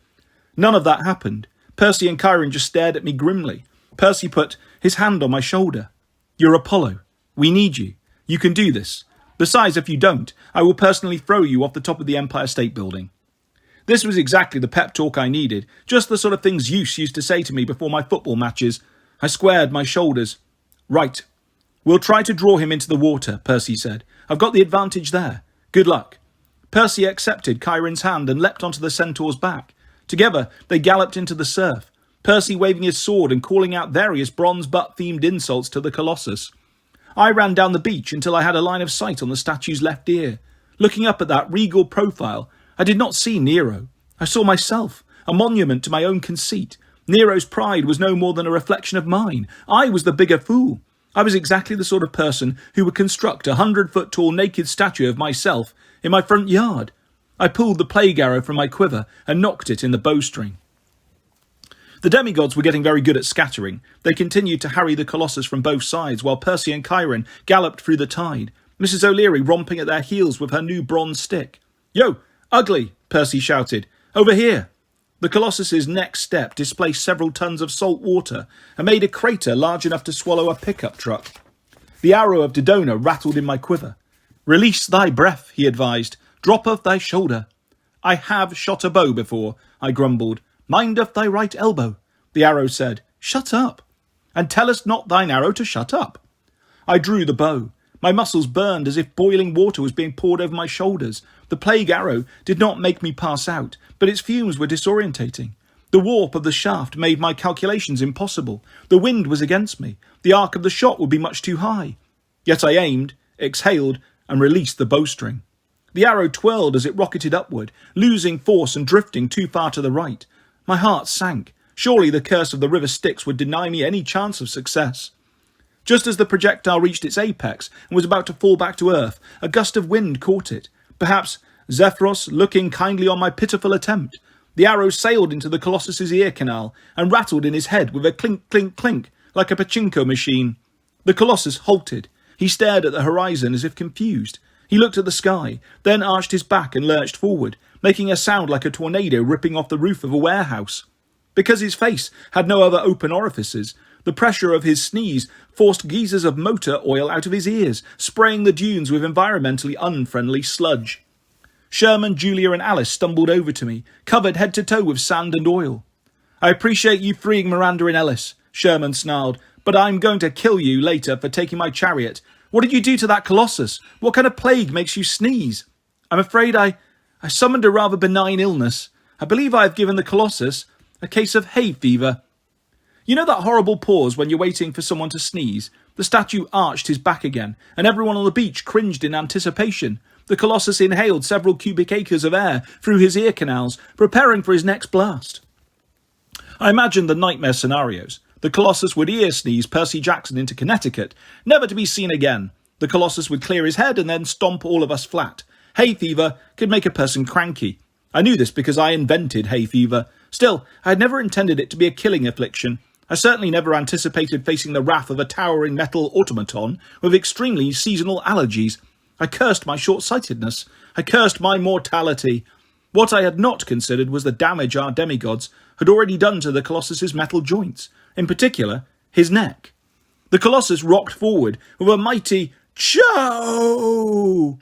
A: None of that happened. Percy and Chiron just stared at me grimly. Percy put his hand on my shoulder. You're Apollo. We need you. You can do this. Besides, if you don't, I will personally throw you off the top of the Empire State Building. This was exactly the pep talk I needed, just the sort of things Zeus used to say to me before my football matches. I squared my shoulders. Right. We'll try to draw him into the water, Percy said. I've got the advantage there. Good luck. Percy accepted Chiron's hand and leapt onto the centaur's back. Together, they galloped into the surf, Percy waving his sword and calling out various bronze butt-themed insults to the Colossus. I ran down the beach until I had a line of sight on the statue's left ear. Looking up at that regal profile, I did not see Nero. I saw myself, a monument to my own conceit. Nero's pride was no more than a reflection of mine. I was the bigger fool. I was exactly the sort of person who would construct a 100-foot-tall naked statue of myself in my front yard. I pulled the plague arrow from my quiver and knocked it in the bowstring. The demigods were getting very good at scattering. They continued to harry the Colossus from both sides while Percy and Chiron galloped through the tide, Mrs. O'Leary romping at their heels with her new bronze stick. Yo, ugly, Percy shouted. Over here. The Colossus's next step displaced several tons of salt water and made a crater large enough to swallow a pickup truck. The arrow of Dodona rattled in my quiver. Release thy breath, he advised. Droppeth thy shoulder. I have shot a bow before, I grumbled. Mindeth thy right elbow. The arrow said, Shut up. And tellest not thine arrow to shut up. I drew the bow. My muscles burned as if boiling water was being poured over my shoulders. The plague arrow did not make me pass out, but its fumes were disorientating. The warp of the shaft made my calculations impossible. The wind was against me. The arc of the shot would be much too high. Yet I aimed, exhaled, and released the bowstring. The arrow twirled as it rocketed upward, losing force and drifting too far to the right. My heart sank. Surely the curse of the river Styx would deny me any chance of success. Just as the projectile reached its apex and was about to fall back to earth, a gust of wind caught it. Perhaps Zephyros looking kindly on my pitiful attempt. The arrow sailed into the Colossus's ear canal and rattled in his head with a clink, clink, clink, like a pachinko machine. The Colossus halted. He stared at the horizon as if confused. He looked at the sky, then arched his back and lurched forward, making a sound like a tornado ripping off the roof of a warehouse. Because his face had no other open orifices, the pressure of his sneeze forced geysers of motor oil out of his ears, spraying the dunes with environmentally unfriendly sludge. Sherman, Julia and Alice stumbled over to me, covered head to toe with sand and oil. "I appreciate you freeing Miranda and Ellis," Sherman snarled, "but I'm going to kill you later for taking my chariot. What did you do to that Colossus? What kind of plague makes you sneeze?" "I'm afraid I summoned a rather benign illness. I believe I have given the Colossus a case of hay fever." You know that horrible pause when you're waiting for someone to sneeze? The statue arched his back again, and everyone on the beach cringed in anticipation. The Colossus inhaled several cubic acres of air through his ear canals, preparing for his next blast. I imagined the nightmare scenarios. The Colossus would ear sneeze Percy Jackson into Connecticut, never to be seen again. The Colossus would clear his head and then stomp all of us flat. Hay fever could make a person cranky. I knew this because I invented hay fever. Still, I had never intended it to be a killing affliction. I certainly never anticipated facing the wrath of a towering metal automaton with extremely seasonal allergies. I cursed my short-sightedness. I cursed my mortality. What I had not considered was the damage our demigods had already done to the Colossus's metal joints, in particular, his neck. The Colossus rocked forward with a mighty "Chow!"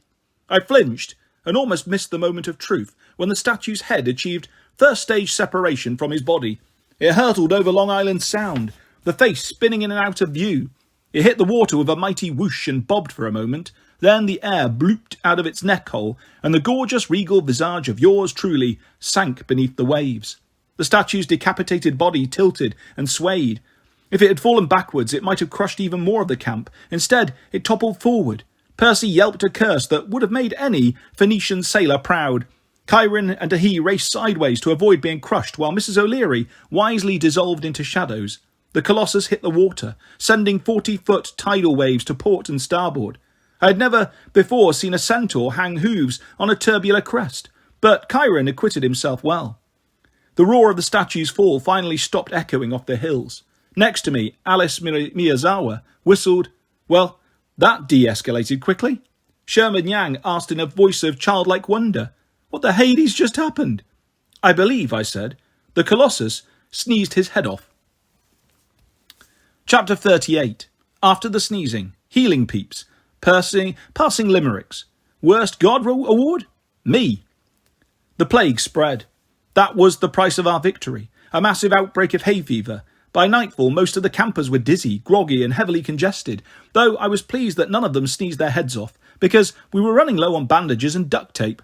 A: I flinched and almost missed the moment of truth when the statue's head achieved first-stage separation from his body. It hurtled over Long Island Sound, the face spinning in and out of view. It hit the water with a mighty whoosh and bobbed for a moment. Then the air blooped out of its neck hole, and the gorgeous regal visage of yours truly sank beneath the waves. The statue's decapitated body tilted and swayed. If it had fallen backwards, it might have crushed even more of the camp. Instead, it toppled forward. Percy yelped a curse that would have made any Phoenician sailor proud. Chiron and he raced sideways to avoid being crushed, while Mrs. O'Leary wisely dissolved into shadows. The Colossus hit the water, sending 40-foot tidal waves to port and starboard. I had never before seen a centaur hang hooves on a tubular crest, but Chiron acquitted himself well. The roar of the statue's fall finally stopped echoing off the hills. Next to me, Alice Miyazawa whistled. "Well, that de-escalated quickly." Sherman Yang asked in a voice of childlike wonder, "What the Hades just happened?" "I believe," I said, "the Colossus sneezed his head off." Chapter 38. After the sneezing, healing peeps, passing limericks. Worst God award? Me. The plague spread. That was the price of our victory, a massive outbreak of hay fever. By nightfall, most of the campers were dizzy, groggy and heavily congested, though I was pleased that none of them sneezed their heads off, because we were running low on bandages and duct tape.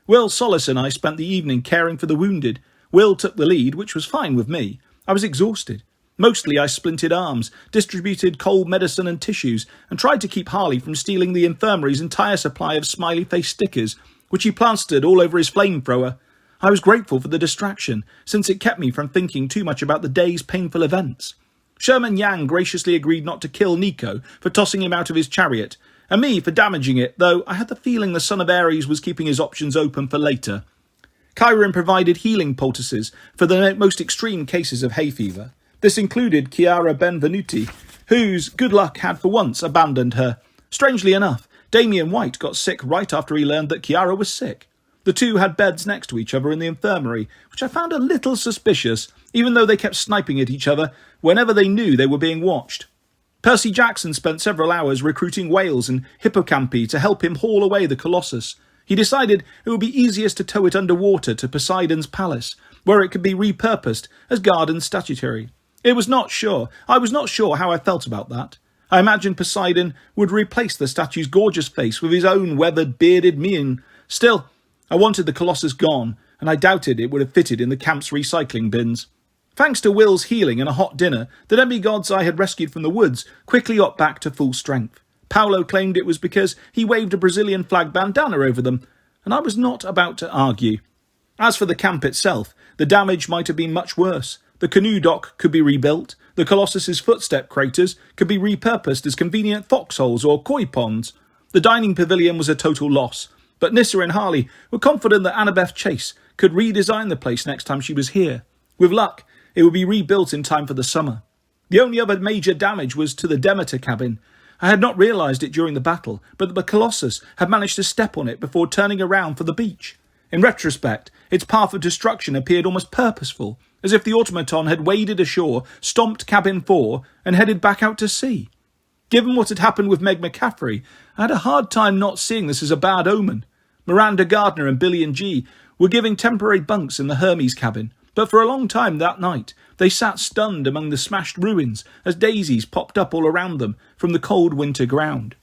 A: Will Solis and I spent the evening caring for the wounded. Will took the lead, which was fine with me. I was exhausted. Mostly I splinted arms, distributed cold medicine and tissues, and tried to keep Harley from stealing the infirmary's entire supply of smiley face stickers, which he plastered all over his flamethrower. I was grateful for the distraction, since it kept me from thinking too much about the day's painful events. Sherman Yang graciously agreed not to kill Nico for tossing him out of his chariot, and me for damaging it, though I had the feeling the son of Ares was keeping his options open for later. Chiron provided healing poultices for the most extreme cases of hay fever. This included Chiara Benvenuti, whose good luck had for once abandoned her. Strangely enough, Damien White got sick right after he learned that Chiara was sick. The two had beds next to each other in the infirmary, which I found a little suspicious, even though they kept sniping at each other whenever they knew they were being watched. Percy Jackson spent several hours recruiting whales and hippocampi to help him haul away the Colossus. He decided it would be easiest to tow it underwater to Poseidon's palace, where it could be repurposed as garden statuary. I was not sure how I felt about that. I imagined Poseidon would replace the statue's gorgeous face with his own weathered, bearded mien. Still, I wanted the Colossus gone, and I doubted it would have fitted in the camp's recycling bins. Thanks to Will's healing and a hot dinner, the demigods I had rescued from the woods quickly got back to full strength. Paolo claimed it was because he waved a Brazilian flag bandana over them, and I was not about to argue. As for the camp itself, the damage might have been much worse. The canoe dock could be rebuilt, the Colossus's footstep craters could be repurposed as convenient foxholes or koi ponds. The dining pavilion was a total loss, but Nissa and Harley were confident that Annabeth Chase could redesign the place next time she was here. With luck, it would be rebuilt in time for the summer. The only other major damage was to the Demeter cabin. I had not realised it during the battle, but the Colossus had managed to step on it before turning around for the beach. In retrospect, its path of destruction appeared almost purposeful, as if the automaton had waded ashore, stomped cabin 4, and headed back out to sea. Given what had happened with Meg McCaffrey, I had a hard time not seeing this as a bad omen. Miranda Gardner and Billy and G were giving temporary bunks in the Hermes cabin, but for a long time that night they sat stunned among the smashed ruins as daisies popped up all around them from the cold winter ground.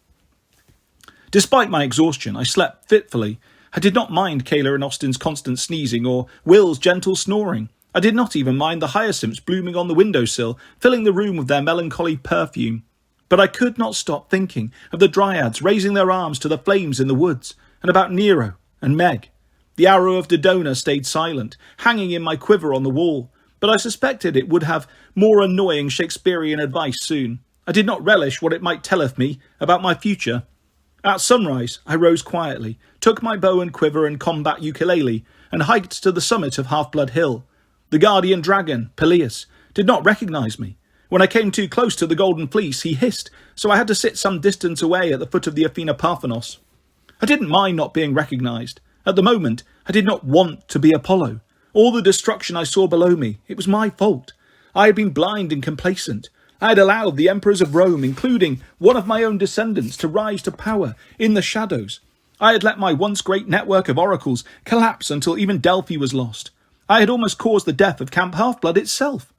A: Despite my exhaustion, I slept fitfully. I did not mind Kayla and Austin's constant sneezing or Will's gentle snoring. I did not even mind the hyacinths blooming on the windowsill, filling the room with their melancholy perfume. But I could not stop thinking of the dryads raising their arms to the flames in the woods, and about Nero and Meg. The arrow of Dodona stayed silent, hanging in my quiver on the wall, but I suspected it would have more annoying Shakespearean advice soon. I did not relish what it might telleth me about my future. At sunrise, I rose quietly, took my bow and quiver and combat ukulele, and hiked to the summit of Half-Blood Hill. The guardian dragon, Peleus, did not recognise me. When I came too close to the Golden Fleece, he hissed, so I had to sit some distance away at the foot of the Athena Parthenos. I didn't mind not being recognised. At the moment, I did not want to be Apollo. All the destruction I saw below me, it was my fault. I had been blind and complacent. I had allowed the emperors of Rome, including one of my own descendants, to rise to power in the shadows. I had let my once great network of oracles collapse until even Delphi was lost. I had almost caused the death of Camp Half-Blood itself.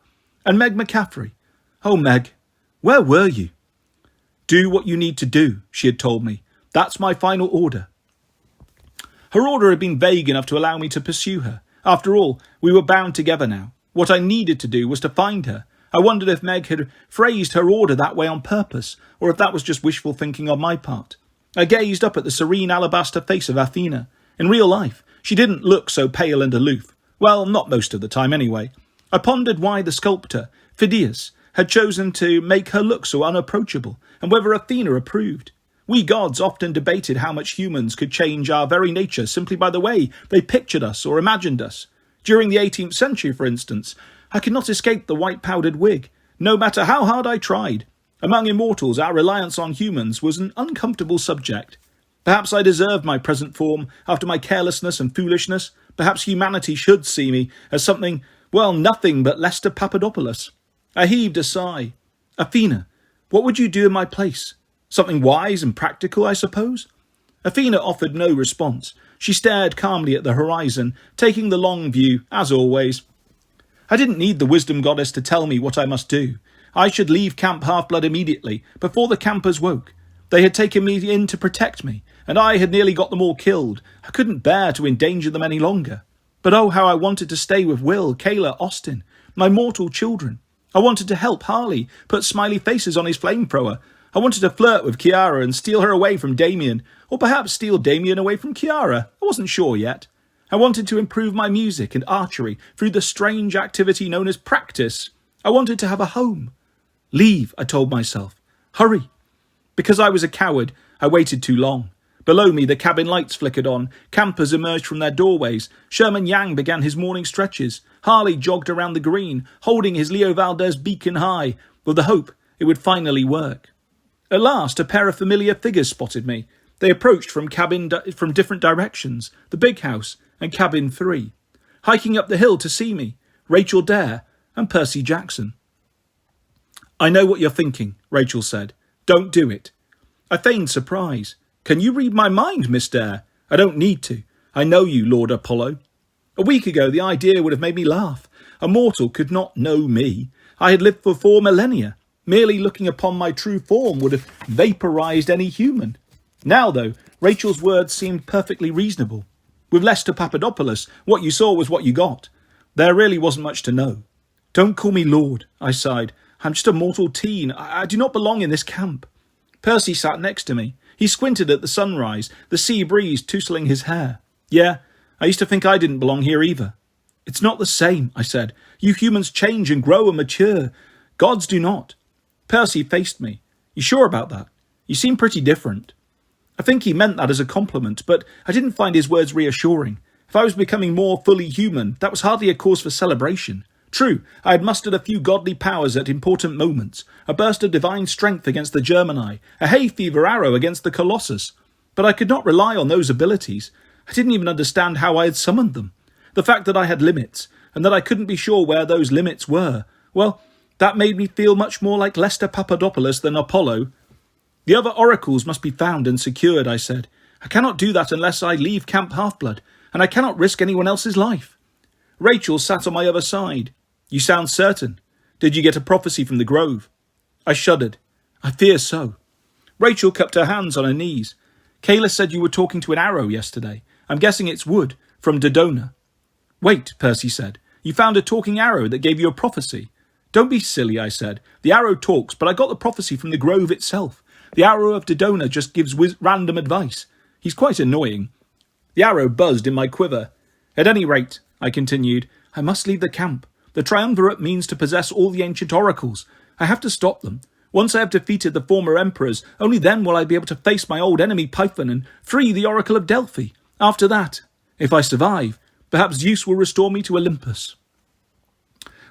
A: And Meg McCaffrey. Oh, Meg, where were you? Do what you need to do, she had told me. That's my final order. Her order had been vague enough to allow me to pursue her. After all, we were bound together now. What I needed to do was to find her. I wondered if Meg had phrased her order that way on purpose, or if that was just wishful thinking on my part. I gazed up at the serene alabaster face of Athena. In real life, she didn't look so pale and aloof. Well, not most of the time anyway. I pondered why the sculptor, Phidias, had chosen to make her look so unapproachable, and whether Athena approved. We gods often debated how much humans could change our very nature simply by the way they pictured us or imagined us. During the 18th century, for instance, I could not escape the white-powdered wig, no matter how hard I tried. Among immortals, our reliance on humans was an uncomfortable subject. Perhaps I deserved my present form after my carelessness and foolishness. Perhaps humanity should see me as something, well, nothing but Lester Papadopoulos. I heaved a sigh. Athena, what would you do in my place? Something wise and practical, I suppose? Athena offered no response. She stared calmly at the horizon, taking the long view, as always. I didn't need the wisdom goddess to tell me what I must do. I should leave Camp Half-Blood immediately, before the campers woke. They had taken me in to protect me, and I had nearly got them all killed. I couldn't bear to endanger them any longer. But oh, how I wanted to stay with Will, Kayla, Austin, my mortal children. I wanted to help Harley put smiley faces on his flamethrower. I wanted to flirt with Kiara and steal her away from Damien, or perhaps steal Damien away from Kiara. I wasn't sure yet. I wanted to improve my music and archery through the strange activity known as practice. I wanted to have a home. Leave, I told myself. Hurry. Because I was a coward, I waited too long. Below me, the cabin lights flickered on. Campers emerged from their doorways. Sherman Yang began his morning stretches. Harley jogged around the green, holding his Leo Valdez beacon high, with the hope it would finally work. At last, a pair of familiar figures spotted me. They approached from different directions, the big house and cabin 3. Hiking up the hill to see me, Rachel Dare and Percy Jackson. I know what you're thinking, Rachel said. Don't do it. I feigned surprise. Can you read my mind, Miss Dare? I don't need to. I know you, Lord Apollo. A week ago, the idea would have made me laugh. A mortal could not know me. I had lived for 4 millennia. Merely looking upon my true form would have vaporized any human. Now, though, Rachel's words seemed perfectly reasonable. With Lester Papadopoulos, what you saw was what you got. There really wasn't much to know. Don't call me Lord, I sighed. I'm just a mortal teen. I do not belong in this camp. Percy sat next to me. He squinted at the sunrise, the sea breeze tousling his hair. Yeah, I used to think I didn't belong here either. It's not the same, I said. You humans change and grow and mature. Gods do not. Percy faced me. You sure about that? You seem pretty different. I think he meant that as a compliment, but I didn't find his words reassuring. If I was becoming more fully human, that was hardly a cause for celebration. True, I had mustered a few godly powers at important moments, a burst of divine strength against the Gemini, a hay fever arrow against the Colossus. But I could not rely on those abilities. I didn't even understand how I had summoned them. The fact that I had limits, and that I couldn't be sure where those limits were, well, that made me feel much more like Lester Papadopoulos than Apollo. The other oracles must be found and secured, I said. I cannot do that unless I leave Camp Half-Blood, and I cannot risk anyone else's life. Rachel sat on my other side. You sound certain. Did you get a prophecy from the grove? I shuddered. I fear so. Rachel cupped her hands on her knees. Kayla said you were talking to an arrow yesterday. I'm guessing it's wood, from Dodona. Wait, Percy said. You found a talking arrow that gave you a prophecy. Don't be silly, I said. The arrow talks, but I got the prophecy from the grove itself. The arrow of Dodona just gives random advice. He's quite annoying. The arrow buzzed in my quiver. At any rate, I continued, I must leave the camp. The triumvirate means to possess all the ancient oracles. I have to stop them. Once I have defeated the former emperors, only then will I be able to face my old enemy Python and free the oracle of Delphi. After that, if I survive, perhaps Zeus will restore me to Olympus.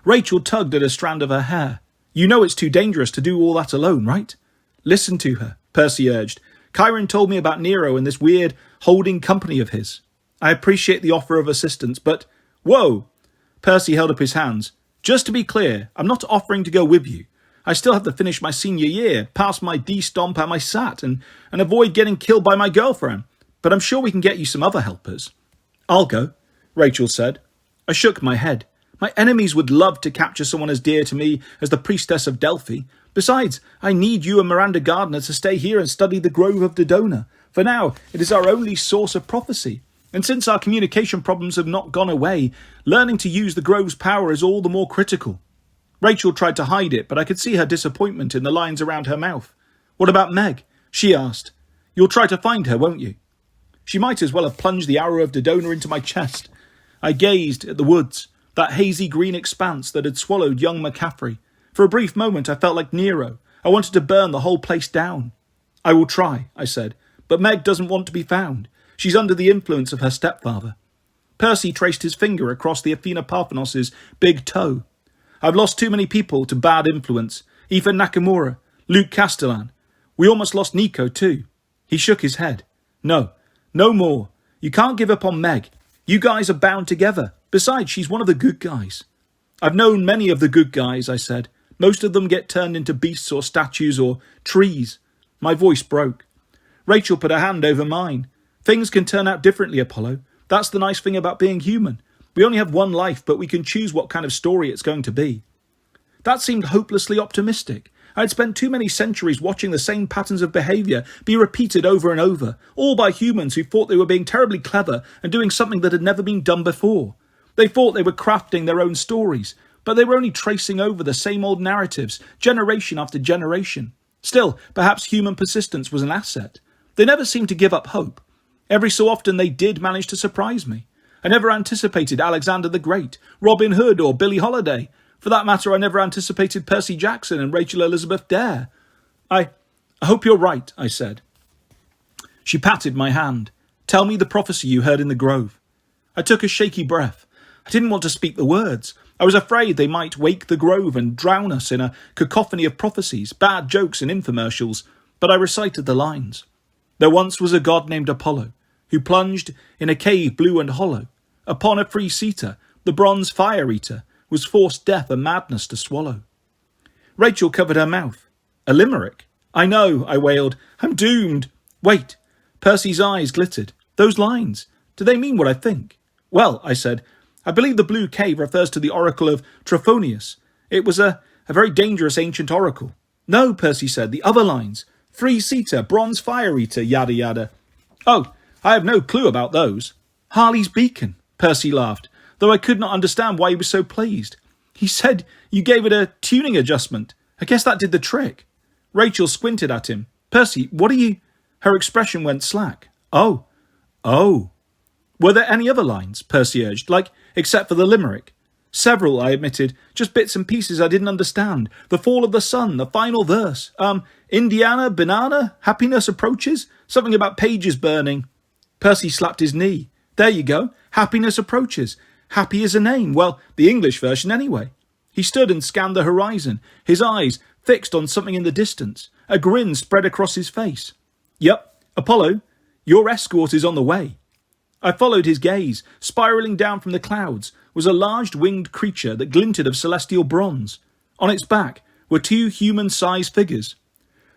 A: Rachel tugged at a strand of her hair. You know it's too dangerous to do all that alone, right? Listen to her, Percy urged. Chiron told me about Nero and this weird holding company of his. I appreciate the offer of assistance, but... Whoa! Percy held up his hands. Just to be clear, I'm not offering to go with you. I still have to finish my senior year, pass my D-Stomp and my SAT, and avoid getting killed by my girlfriend. But I'm sure we can get you some other helpers. I'll go, Rachel said. I shook my head. My enemies would love to capture someone as dear to me as the priestess of Delphi. Besides, I need you and Miranda Gardner to stay here and study the Grove of Dodona. For now, it is our only source of prophecy. And since our communication problems have not gone away, learning to use the Grove's power is all the more critical. Rachel tried to hide it, but I could see her disappointment in the lines around her mouth. What about Meg? She asked. You'll try to find her, won't you? She might as well have plunged the arrow of Dodona into my chest. I gazed at the woods, that hazy green expanse that had swallowed young McCaffrey. For a brief moment I felt like Nero. I wanted to burn the whole place down. I will try, I said, but Meg doesn't want to be found. She's under the influence of her stepfather. Percy traced his finger across the Athena Parthenos' big toe. I've lost too many people to bad influence. Ethan Nakamura, Luke Castellan. We almost lost Nico too. He shook his head. No more. You can't give up on Meg. You guys are bound together. Besides, she's one of the good guys. I've known many of the good guys, I said. Most of them get turned into beasts or statues or trees. My voice broke. Rachel put her hand over mine. Things can turn out differently, Apollo. That's the nice thing about being human. We only have one life, but we can choose what kind of story it's going to be. That seemed hopelessly optimistic. I had spent too many centuries watching the same patterns of behaviour be repeated over and over, all by humans who thought they were being terribly clever and doing something that had never been done before. They thought they were crafting their own stories, but they were only tracing over the same old narratives, generation after generation. Still, perhaps human persistence was an asset. They never seemed to give up hope. Every so often they did manage to surprise me. I never anticipated Alexander the Great, Robin Hood or Billie Holiday. For that matter, I never anticipated Percy Jackson and Rachel Elizabeth Dare. I hope you're right, I said. She patted my hand. Tell me the prophecy you heard in the grove. I took a shaky breath. I didn't want to speak the words. I was afraid they might wake the grove and drown us in a cacophony of prophecies, bad jokes and infomercials, but I recited the lines. There once was a god named Apollo, who plunged in a cave blue and hollow. Upon a three-seater, the bronze fire-eater was forced death and madness to swallow. Rachel covered her mouth. A limerick? I know, I wailed. I'm doomed. Wait. Percy's eyes glittered. Those lines, do they mean what I think? Well, I said, I believe the blue cave refers to the oracle of Trophonius. It was a very dangerous ancient oracle. No, Percy said, the other lines. Three-seater, bronze fire-eater, yada yada. Oh, I have no clue about those. Harley's beacon, Percy laughed, though I could not understand why he was so pleased. He said you gave it a tuning adjustment. I guess that did the trick. Rachel squinted at him. Percy, what are you... Her expression went slack. Oh. Were there any other lines? Percy urged, except for the limerick. Several, I admitted, just bits and pieces I didn't understand. The fall of the sun, the final verse. Indiana, banana, happiness approaches, something about pages burning. Percy slapped his knee. There you go, happiness approaches. Happy is a name, well, the English version anyway. He stood and scanned the horizon, his eyes fixed on something in the distance. A grin spread across his face. Yep, Apollo, your escort is on the way. I followed his gaze. Spiralling down from the clouds was a large winged creature that glinted of celestial bronze. On its back were two human-sized figures.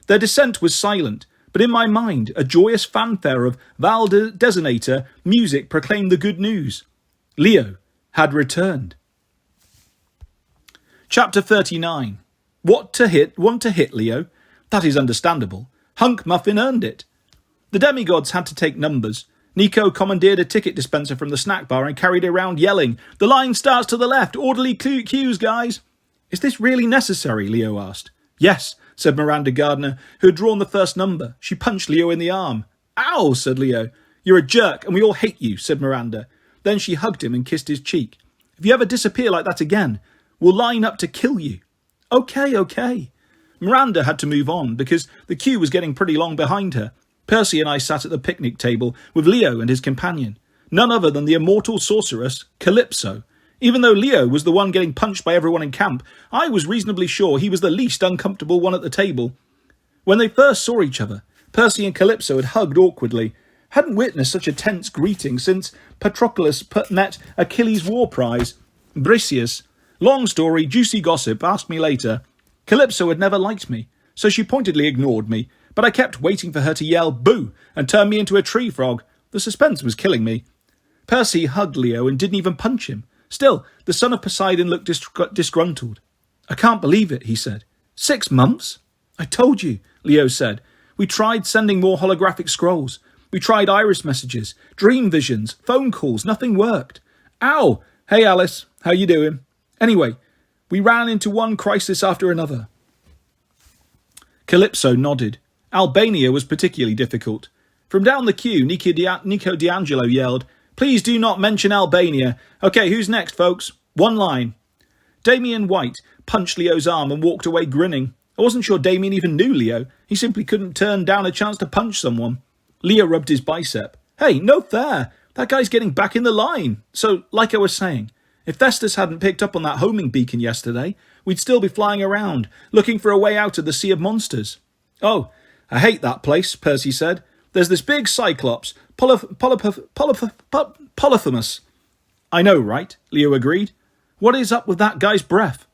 A: Their descent was silent, but in my mind a joyous fanfare of Val Designator music proclaimed the good news. Leo had returned. Chapter 39. Want to hit, Leo? That is understandable. Hunk Muffin earned it. The demigods had to take numbers. Nico commandeered a ticket dispenser from the snack bar and carried it around yelling, "The line starts to the left, orderly cues, guys." Is this really necessary? Leo asked. Yes, said Miranda Gardner, who had drawn the first number. She punched Leo in the arm. Ow, said Leo. You're a jerk and we all hate you, said Miranda. Then she hugged him and kissed his cheek. If you ever disappear like that again, we'll line up to kill you. Okay. Miranda had to move on because the queue was getting pretty long behind her. Percy and I sat at the picnic table with Leo and his companion, none other than the immortal sorceress, Calypso. Even though Leo was the one getting punched by everyone in camp, I was reasonably sure he was the least uncomfortable one at the table. When they first saw each other, Percy and Calypso had hugged awkwardly. Hadn't witnessed such a tense greeting since Patroclus met Achilles' war prize, Briseis. Long story, juicy gossip, ask me later. Calypso had never liked me, so she pointedly ignored me, but I kept waiting for her to yell boo and turn me into a tree frog. The suspense was killing me. Percy hugged Leo and didn't even punch him. Still, the son of Poseidon looked disgruntled. I can't believe it, he said. 6 months? I told you, Leo said. We tried sending more holographic scrolls. We tried iris messages, dream visions, phone calls. Nothing worked. Ow! Hey, Alice. How you doing? Anyway, we ran into one crisis after another. Calypso nodded. Albania was particularly difficult. From down the queue, Nico D'Angelo yelled, Please do not mention Albania. Okay, who's next, folks? One line. Damien White punched Leo's arm and walked away grinning. I wasn't sure Damien even knew Leo. He simply couldn't turn down a chance to punch someone. Leo rubbed his bicep. Hey, no fair. That guy's getting back in the line. So, like I was saying, if Festus hadn't picked up on that homing beacon yesterday, we'd still be flying around, looking for a way out of the sea of monsters. Oh, I hate that place, Percy said. There's this big cyclops, Polyphemus. I know, right? Leo agreed. What is up with that guy's breath?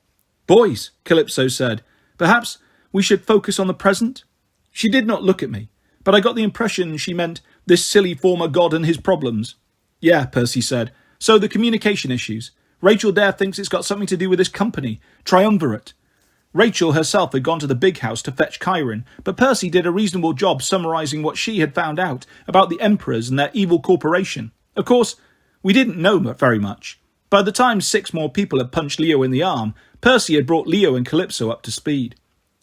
A: Boys, Calypso said, perhaps we should focus on the present? She did not look at me, but I got the impression she meant this silly former god and his problems. Yeah, Percy said. So the communication issues. Rachel Dare thinks it's got something to do with this company, Triumvirate. Rachel herself had gone to the big house to fetch Chiron, but Percy did a reasonable job summarising what she had found out about the emperors and their evil corporation. Of course, we didn't know very much. By the time 6 more people had punched Leo in the arm, Percy had brought Leo and Calypso up to speed.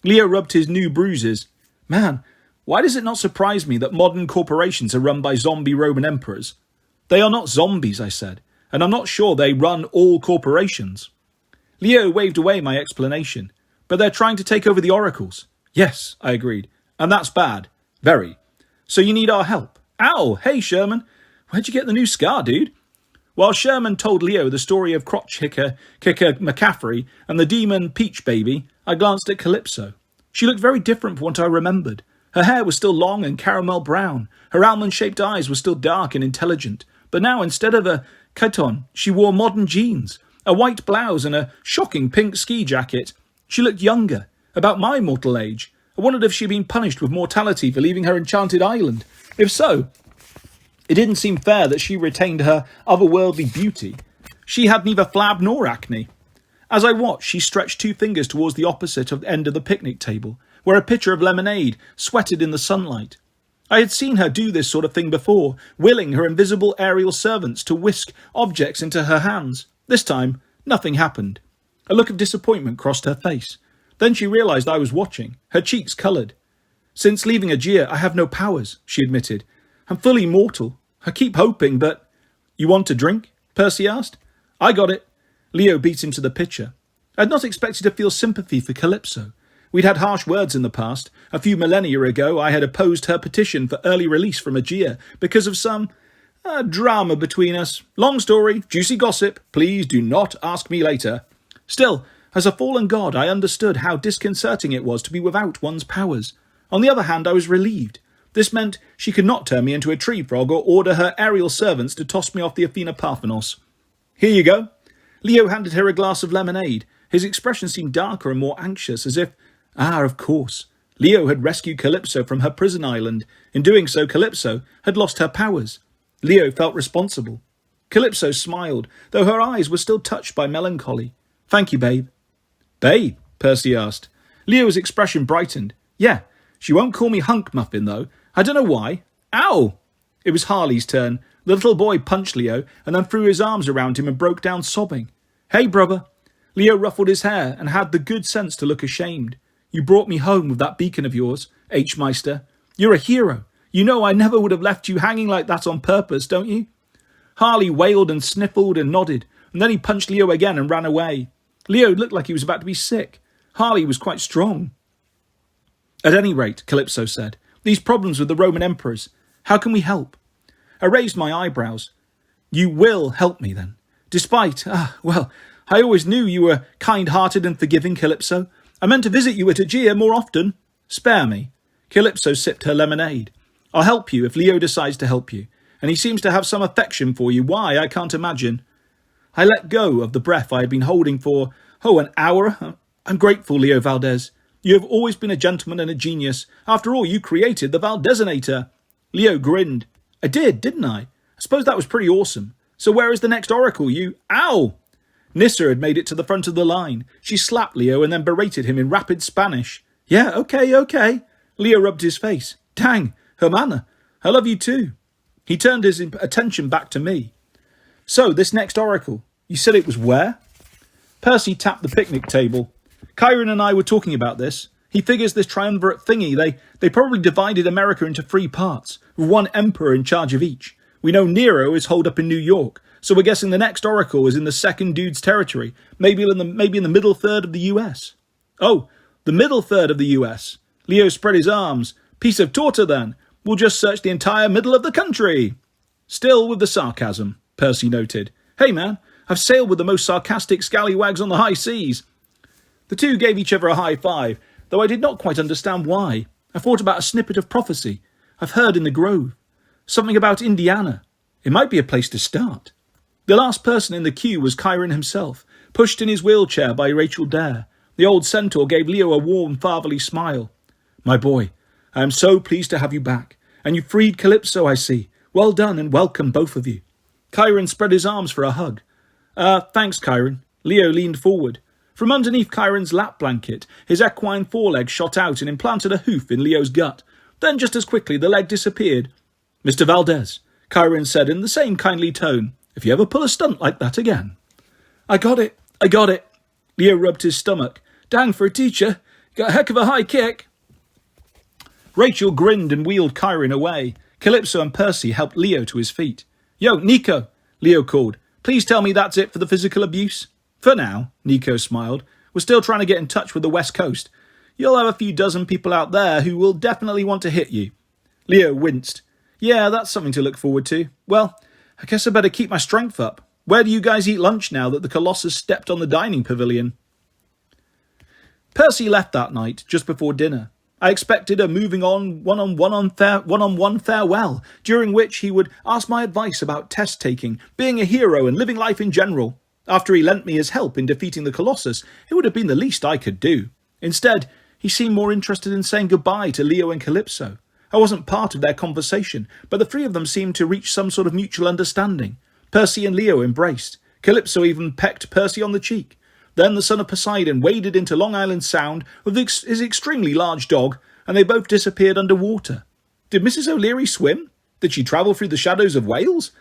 A: Leo rubbed his new bruises. Man, why does it not surprise me that modern corporations are run by zombie Roman emperors? They are not zombies, I said, and I'm not sure they run all corporations. Leo waved away my explanation. But they're trying to take over the oracles. Yes, I agreed. And that's bad. Very. So you need our help. Ow! Hey, Sherman. Where'd you get the new scar, dude? While Sherman told Leo the story of Crotch Kicker McCaffrey and the demon Peach Baby, I glanced at Calypso. She looked very different from what I remembered. Her hair was still long and caramel brown. Her almond-shaped eyes were still dark and intelligent. But now, instead of a chiton, she wore modern jeans, a white blouse and a shocking pink ski jacket. She looked younger, about my mortal age. I wondered if she'd been punished with mortality for leaving her enchanted island. If so, it didn't seem fair that she retained her otherworldly beauty. She had neither flab nor acne. As I watched, she stretched 2 fingers towards the opposite end of the picnic table, where a pitcher of lemonade sweated in the sunlight. I had seen her do this sort of thing before, willing her invisible aerial servants to whisk objects into her hands. This time, nothing happened. A look of disappointment crossed her face. Then she realised I was watching. Her cheeks coloured. "Since leaving Aegea, I have no powers," she admitted. "I'm fully mortal. I keep hoping, but—" "You want a drink?" Percy asked. "I got it." Leo beat him to the pitcher. I had not expected to feel sympathy for Calypso. We'd had harsh words in the past. A few millennia ago, I had opposed her petition for early release from Aegea because of some drama between us. Long story, juicy gossip. Please do not ask me later. Still, as a fallen god, I understood how disconcerting it was to be without one's powers. On the other hand, I was relieved. This meant she could not turn me into a tree frog or order her aerial servants to toss me off the Athena Parthenos. "Here you go." Leo handed her a glass of lemonade. His expression seemed darker and more anxious, as if, of course. Leo had rescued Calypso from her prison island. In doing so, Calypso had lost her powers. Leo felt responsible. Calypso smiled, though her eyes were still touched by melancholy. "Thank you, babe." "Babe?" Percy asked. Leo's expression brightened. "Yeah, she won't call me Hunk Muffin, though. I don't know why. Ow!" It was Harley's turn. The little boy punched Leo and then threw his arms around him and broke down sobbing. "Hey, brother." Leo ruffled his hair and had the good sense to look ashamed. "You brought me home with that beacon of yours, H-Meister. You're a hero. You know I never would have left you hanging like that on purpose, don't you?" Harley wailed and sniffled and nodded, and then he punched Leo again and ran away. Leo looked like he was about to be sick. Harley was quite strong. "At any rate," Calypso said, "these problems with the Roman emperors, how can we help?" I raised my eyebrows. "You will help me, then? Despite, I always knew you were kind-hearted and forgiving, Calypso. I meant to visit you at Aegea more often." "Spare me." Calypso sipped her lemonade. "I'll help you if Leo decides to help you, and he seems to have some affection for you. Why, I can't imagine." I let go of the breath I had been holding for, an hour. "I'm grateful, Leo Valdez. You have always been a gentleman and a genius. After all, you created the Valdezinator." Leo grinned. "I did, didn't I? I suppose that was pretty awesome. So where is the next oracle you—" "Ow!" Nissa had made it to the front of the line. She slapped Leo and then berated him in rapid Spanish. "Yeah, okay. Leo rubbed his face. "Dang, Hermana, I love you too." He turned his attention back to me. "So, this next oracle, you said it was where?" Percy tapped the picnic table. "Chiron and I were talking about this. He figures this triumvirate thingy, they probably divided America into 3 parts, with one emperor in charge of each. We know Nero is holed up in New York, so we're guessing the next oracle is in the second dude's territory, maybe in the middle third of the US. "Oh, the middle third of the US. Leo spread his arms. "Piece of torta, then. We'll just search the entire middle of the country." Still with the sarcasm, Percy noted. "Hey, man, I've sailed with the most sarcastic scallywags on the high seas." The two gave each other a high five, though I did not quite understand why. I thought about a snippet of prophecy I've heard in the Grove. Something about Indiana. It might be a place to start. The last person in the queue was Chiron himself, pushed in his wheelchair by Rachel Dare. The old centaur gave Leo a warm, fatherly smile. "My boy, I am so pleased to have you back. And you freed Calypso, I see. Well done and welcome, both of you." Chiron spread his arms for a hug. Thanks, Chiron." Leo leaned forward. From underneath Chiron's lap blanket, his equine foreleg shot out and implanted a hoof in Leo's gut. Then just as quickly the leg disappeared. "Mr. Valdez," Chiron said in the same kindly tone, "if you ever pull a stunt like that again." I got it. Leo rubbed his stomach. "Dang for a teacher. Got a heck of a high kick." Rachel grinned and wheeled Chiron away. Calypso and Percy helped Leo to his feet. "Yo, Nico," Leo called. "Please tell me that's it for the physical abuse?" "For now," Nico smiled. "We're still trying to get in touch with the West Coast. You'll have a few dozen people out there who will definitely want to hit you." Leo winced. "Yeah, that's something to look forward to. Well, I guess I better keep my strength up. Where do you guys eat lunch now that the Colossus stepped on the dining pavilion?" Percy left that night, just before dinner. I expected a moving on one-on-one farewell, during which he would ask my advice about test-taking, being a hero and living life in general. After he lent me his help in defeating the Colossus, it would have been the least I could do. Instead, he seemed more interested in saying goodbye to Leo and Calypso. I wasn't part of their conversation, but the 3 of them seemed to reach some sort of mutual understanding. Percy and Leo embraced. Calypso even pecked Percy on the cheek. Then the son of Poseidon waded into Long Island Sound with his extremely large dog, and they both disappeared underwater. Did Mrs. O'Leary swim? Did she travel through the shadows of Wales?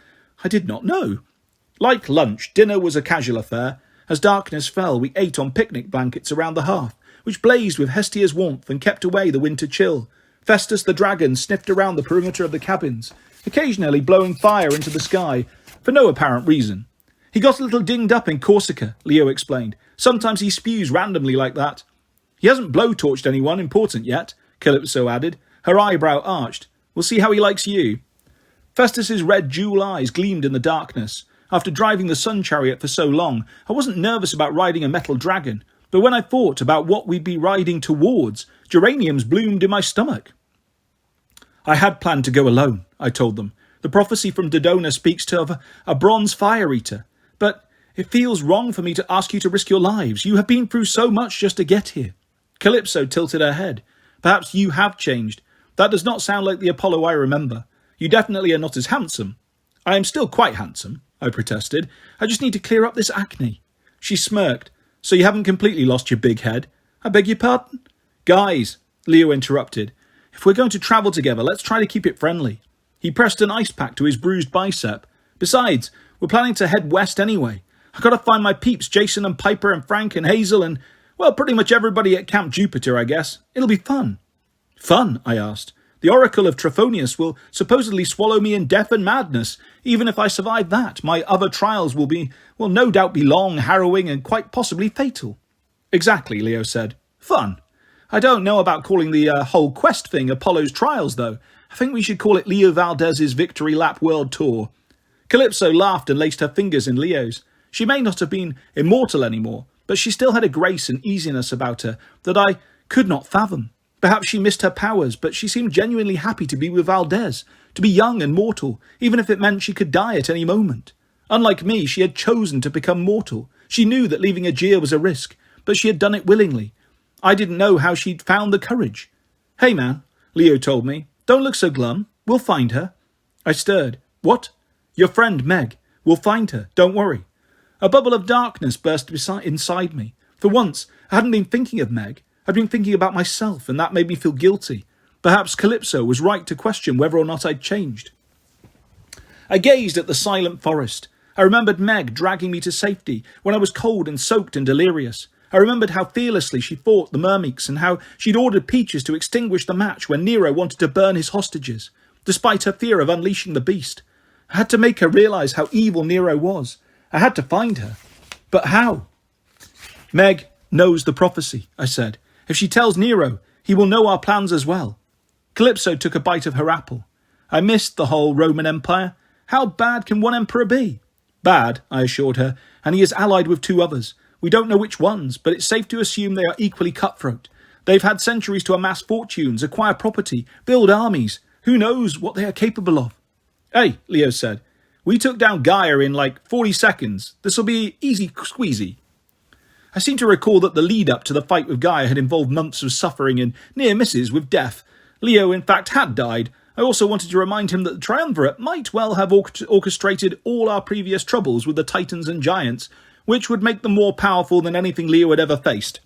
A: I did not know. Like lunch, dinner was a casual affair. As darkness fell, we ate on picnic blankets around the hearth, which blazed with Hestia's warmth and kept away the winter chill. Festus the dragon sniffed around the perimeter of the cabins, occasionally blowing fire into the sky, for no apparent reason. He got a little dinged up in Corsica, Leo explained. Sometimes he spews randomly like that. He hasn't blowtorched anyone important yet, Calypso added, her eyebrow arched. We'll see how he likes you. Festus's red jewel eyes gleamed in the darkness. After driving the sun chariot for so long, I wasn't nervous about riding a metal dragon, but when I thought about what we'd be riding towards, geraniums bloomed in my stomach. I had planned to go alone, I told them. The prophecy from Dodona speaks of a bronze fire eater, but it feels wrong for me to ask you to risk your lives. You have been through so much just to get here. Calypso tilted her head. Perhaps you have changed. That does not sound like the Apollo I remember. You definitely are not as handsome. I am still quite handsome, I protested. I just need to clear up this acne. She smirked. So you haven't completely lost your big head? I beg your pardon? Guys, Leo interrupted. If we're going to travel together, let's try to keep it friendly. He pressed an ice pack to his bruised bicep. Besides, we're planning to head west anyway. I've got to find my peeps, Jason and Piper and Frank and Hazel and, well, pretty much everybody at Camp Jupiter, I guess. It'll be fun. Fun? I asked. The Oracle of Trophonius will supposedly swallow me in death and madness. Even if I survive that, my other trials will no doubt be long, harrowing, and quite possibly fatal. Exactly, Leo said. Fun. I don't know about calling the whole quest thing Apollo's Trials, though. I think we should call it Leo Valdez's Victory Lap World Tour. Calypso laughed and laced her fingers in Leo's. She may not have been immortal anymore, but she still had a grace and easiness about her that I could not fathom. Perhaps she missed her powers, but she seemed genuinely happy to be with Valdez, to be young and mortal, even if it meant she could die at any moment. Unlike me, she had chosen to become mortal. She knew that leaving Aegea was a risk, but she had done it willingly. I didn't know how she'd found the courage. Hey man, Leo told me, don't look so glum. We'll find her. I stirred. What? Your friend Meg. We'll find her. Don't worry. A bubble of darkness burst inside me. For once, I hadn't been thinking of Meg. I'd been thinking about myself, and that made me feel guilty. Perhaps Calypso was right to question whether or not I'd changed. I gazed at the silent forest. I remembered Meg dragging me to safety when I was cold and soaked and delirious. I remembered how fearlessly she fought the Mermeeks and how she'd ordered Peaches to extinguish the match when Nero wanted to burn his hostages, despite her fear of unleashing the beast. I had to make her realise how evil Nero was. I had to find her. But how? Meg knows the prophecy, I said. If she tells Nero, he will know our plans as well. Calypso took a bite of her apple. I missed the whole Roman Empire. How bad can one emperor be? Bad, I assured her, and he is allied with two others. We don't know which ones, but it's safe to assume they are equally cutthroat. They've had centuries to amass fortunes, acquire property, build armies. Who knows what they are capable of? Hey, Leo said. We took down Gaia in like 40 seconds. This'll be easy squeezy. I seem to recall that the lead-up to the fight with Gaia had involved months of suffering and near misses with death. Leo, in fact, had died. I also wanted to remind him that the Triumvirate might well have orchestrated all our previous troubles with the Titans and Giants, which would make them more powerful than anything Leo had ever faced.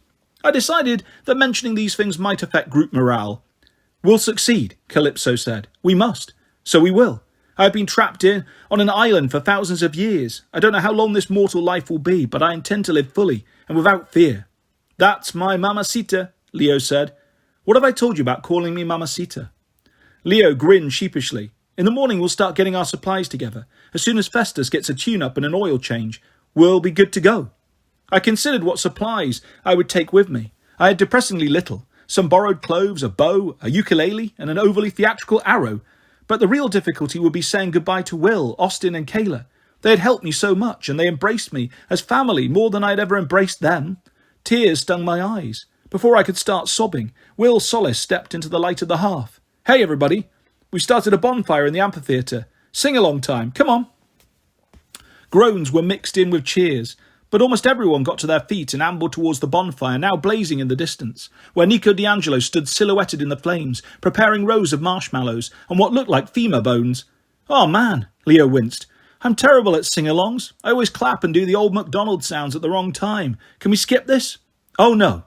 A: I decided that mentioning these things might affect group morale. We'll succeed, Calypso said. We must. So we will. I have been trapped on an island for thousands of years. I don't know how long this mortal life will be, but I intend to live fully and without fear. That's my mamacita, Leo said. What have I told you about calling me mamacita? Leo grinned sheepishly. In the morning we'll start getting our supplies together. As soon as Festus gets a tune-up and an oil change, we'll be good to go. I considered what supplies I would take with me. I had depressingly little. Some borrowed cloves, a bow, a ukulele, and an overly theatrical arrow. But the real difficulty would be saying goodbye to Will, Austin, and Kayla. They had helped me so much, and they embraced me as family more than I had ever embraced them. Tears stung my eyes. Before I could start sobbing, Will Solis stepped into the light of the hearth. Hey, everybody. We started a bonfire in the amphitheatre. Sing-along time. Come on. Groans were mixed in with cheers, but almost everyone got to their feet and ambled towards the bonfire, now blazing in the distance, where Nico D'Angelo stood silhouetted in the flames, preparing rows of marshmallows and what looked like femur bones. Oh, man, Leo winced. I'm terrible at sing-alongs. I always clap and do the old MacDonald sounds at the wrong time. Can we skip this? Oh, no.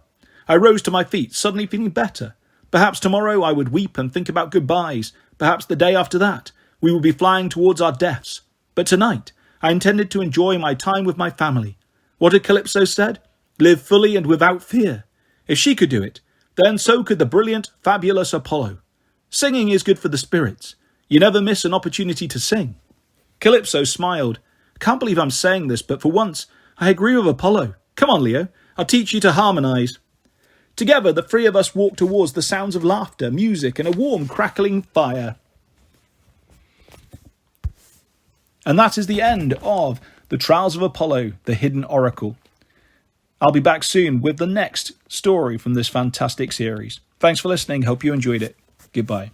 A: I rose to my feet, suddenly feeling better. Perhaps tomorrow I would weep and think about goodbyes. Perhaps the day after that we would be flying towards our deaths. But tonight I intended to enjoy my time with my family. What had Calypso said? Live fully and without fear. If she could do it, then so could the brilliant, fabulous Apollo. Singing is good for the spirits. You never miss an opportunity to sing. Calypso smiled. Can't believe I'm saying this, but for once, I agree with Apollo. Come on, Leo. I'll teach you to harmonise. Together, the three of us walked towards the sounds of laughter, music, and a warm, crackling fire. And that is the end of The Trials of Apollo, the Hidden Oracle. I'll be back soon with the next story from this fantastic series. Thanks for listening. Hope you enjoyed it. Goodbye.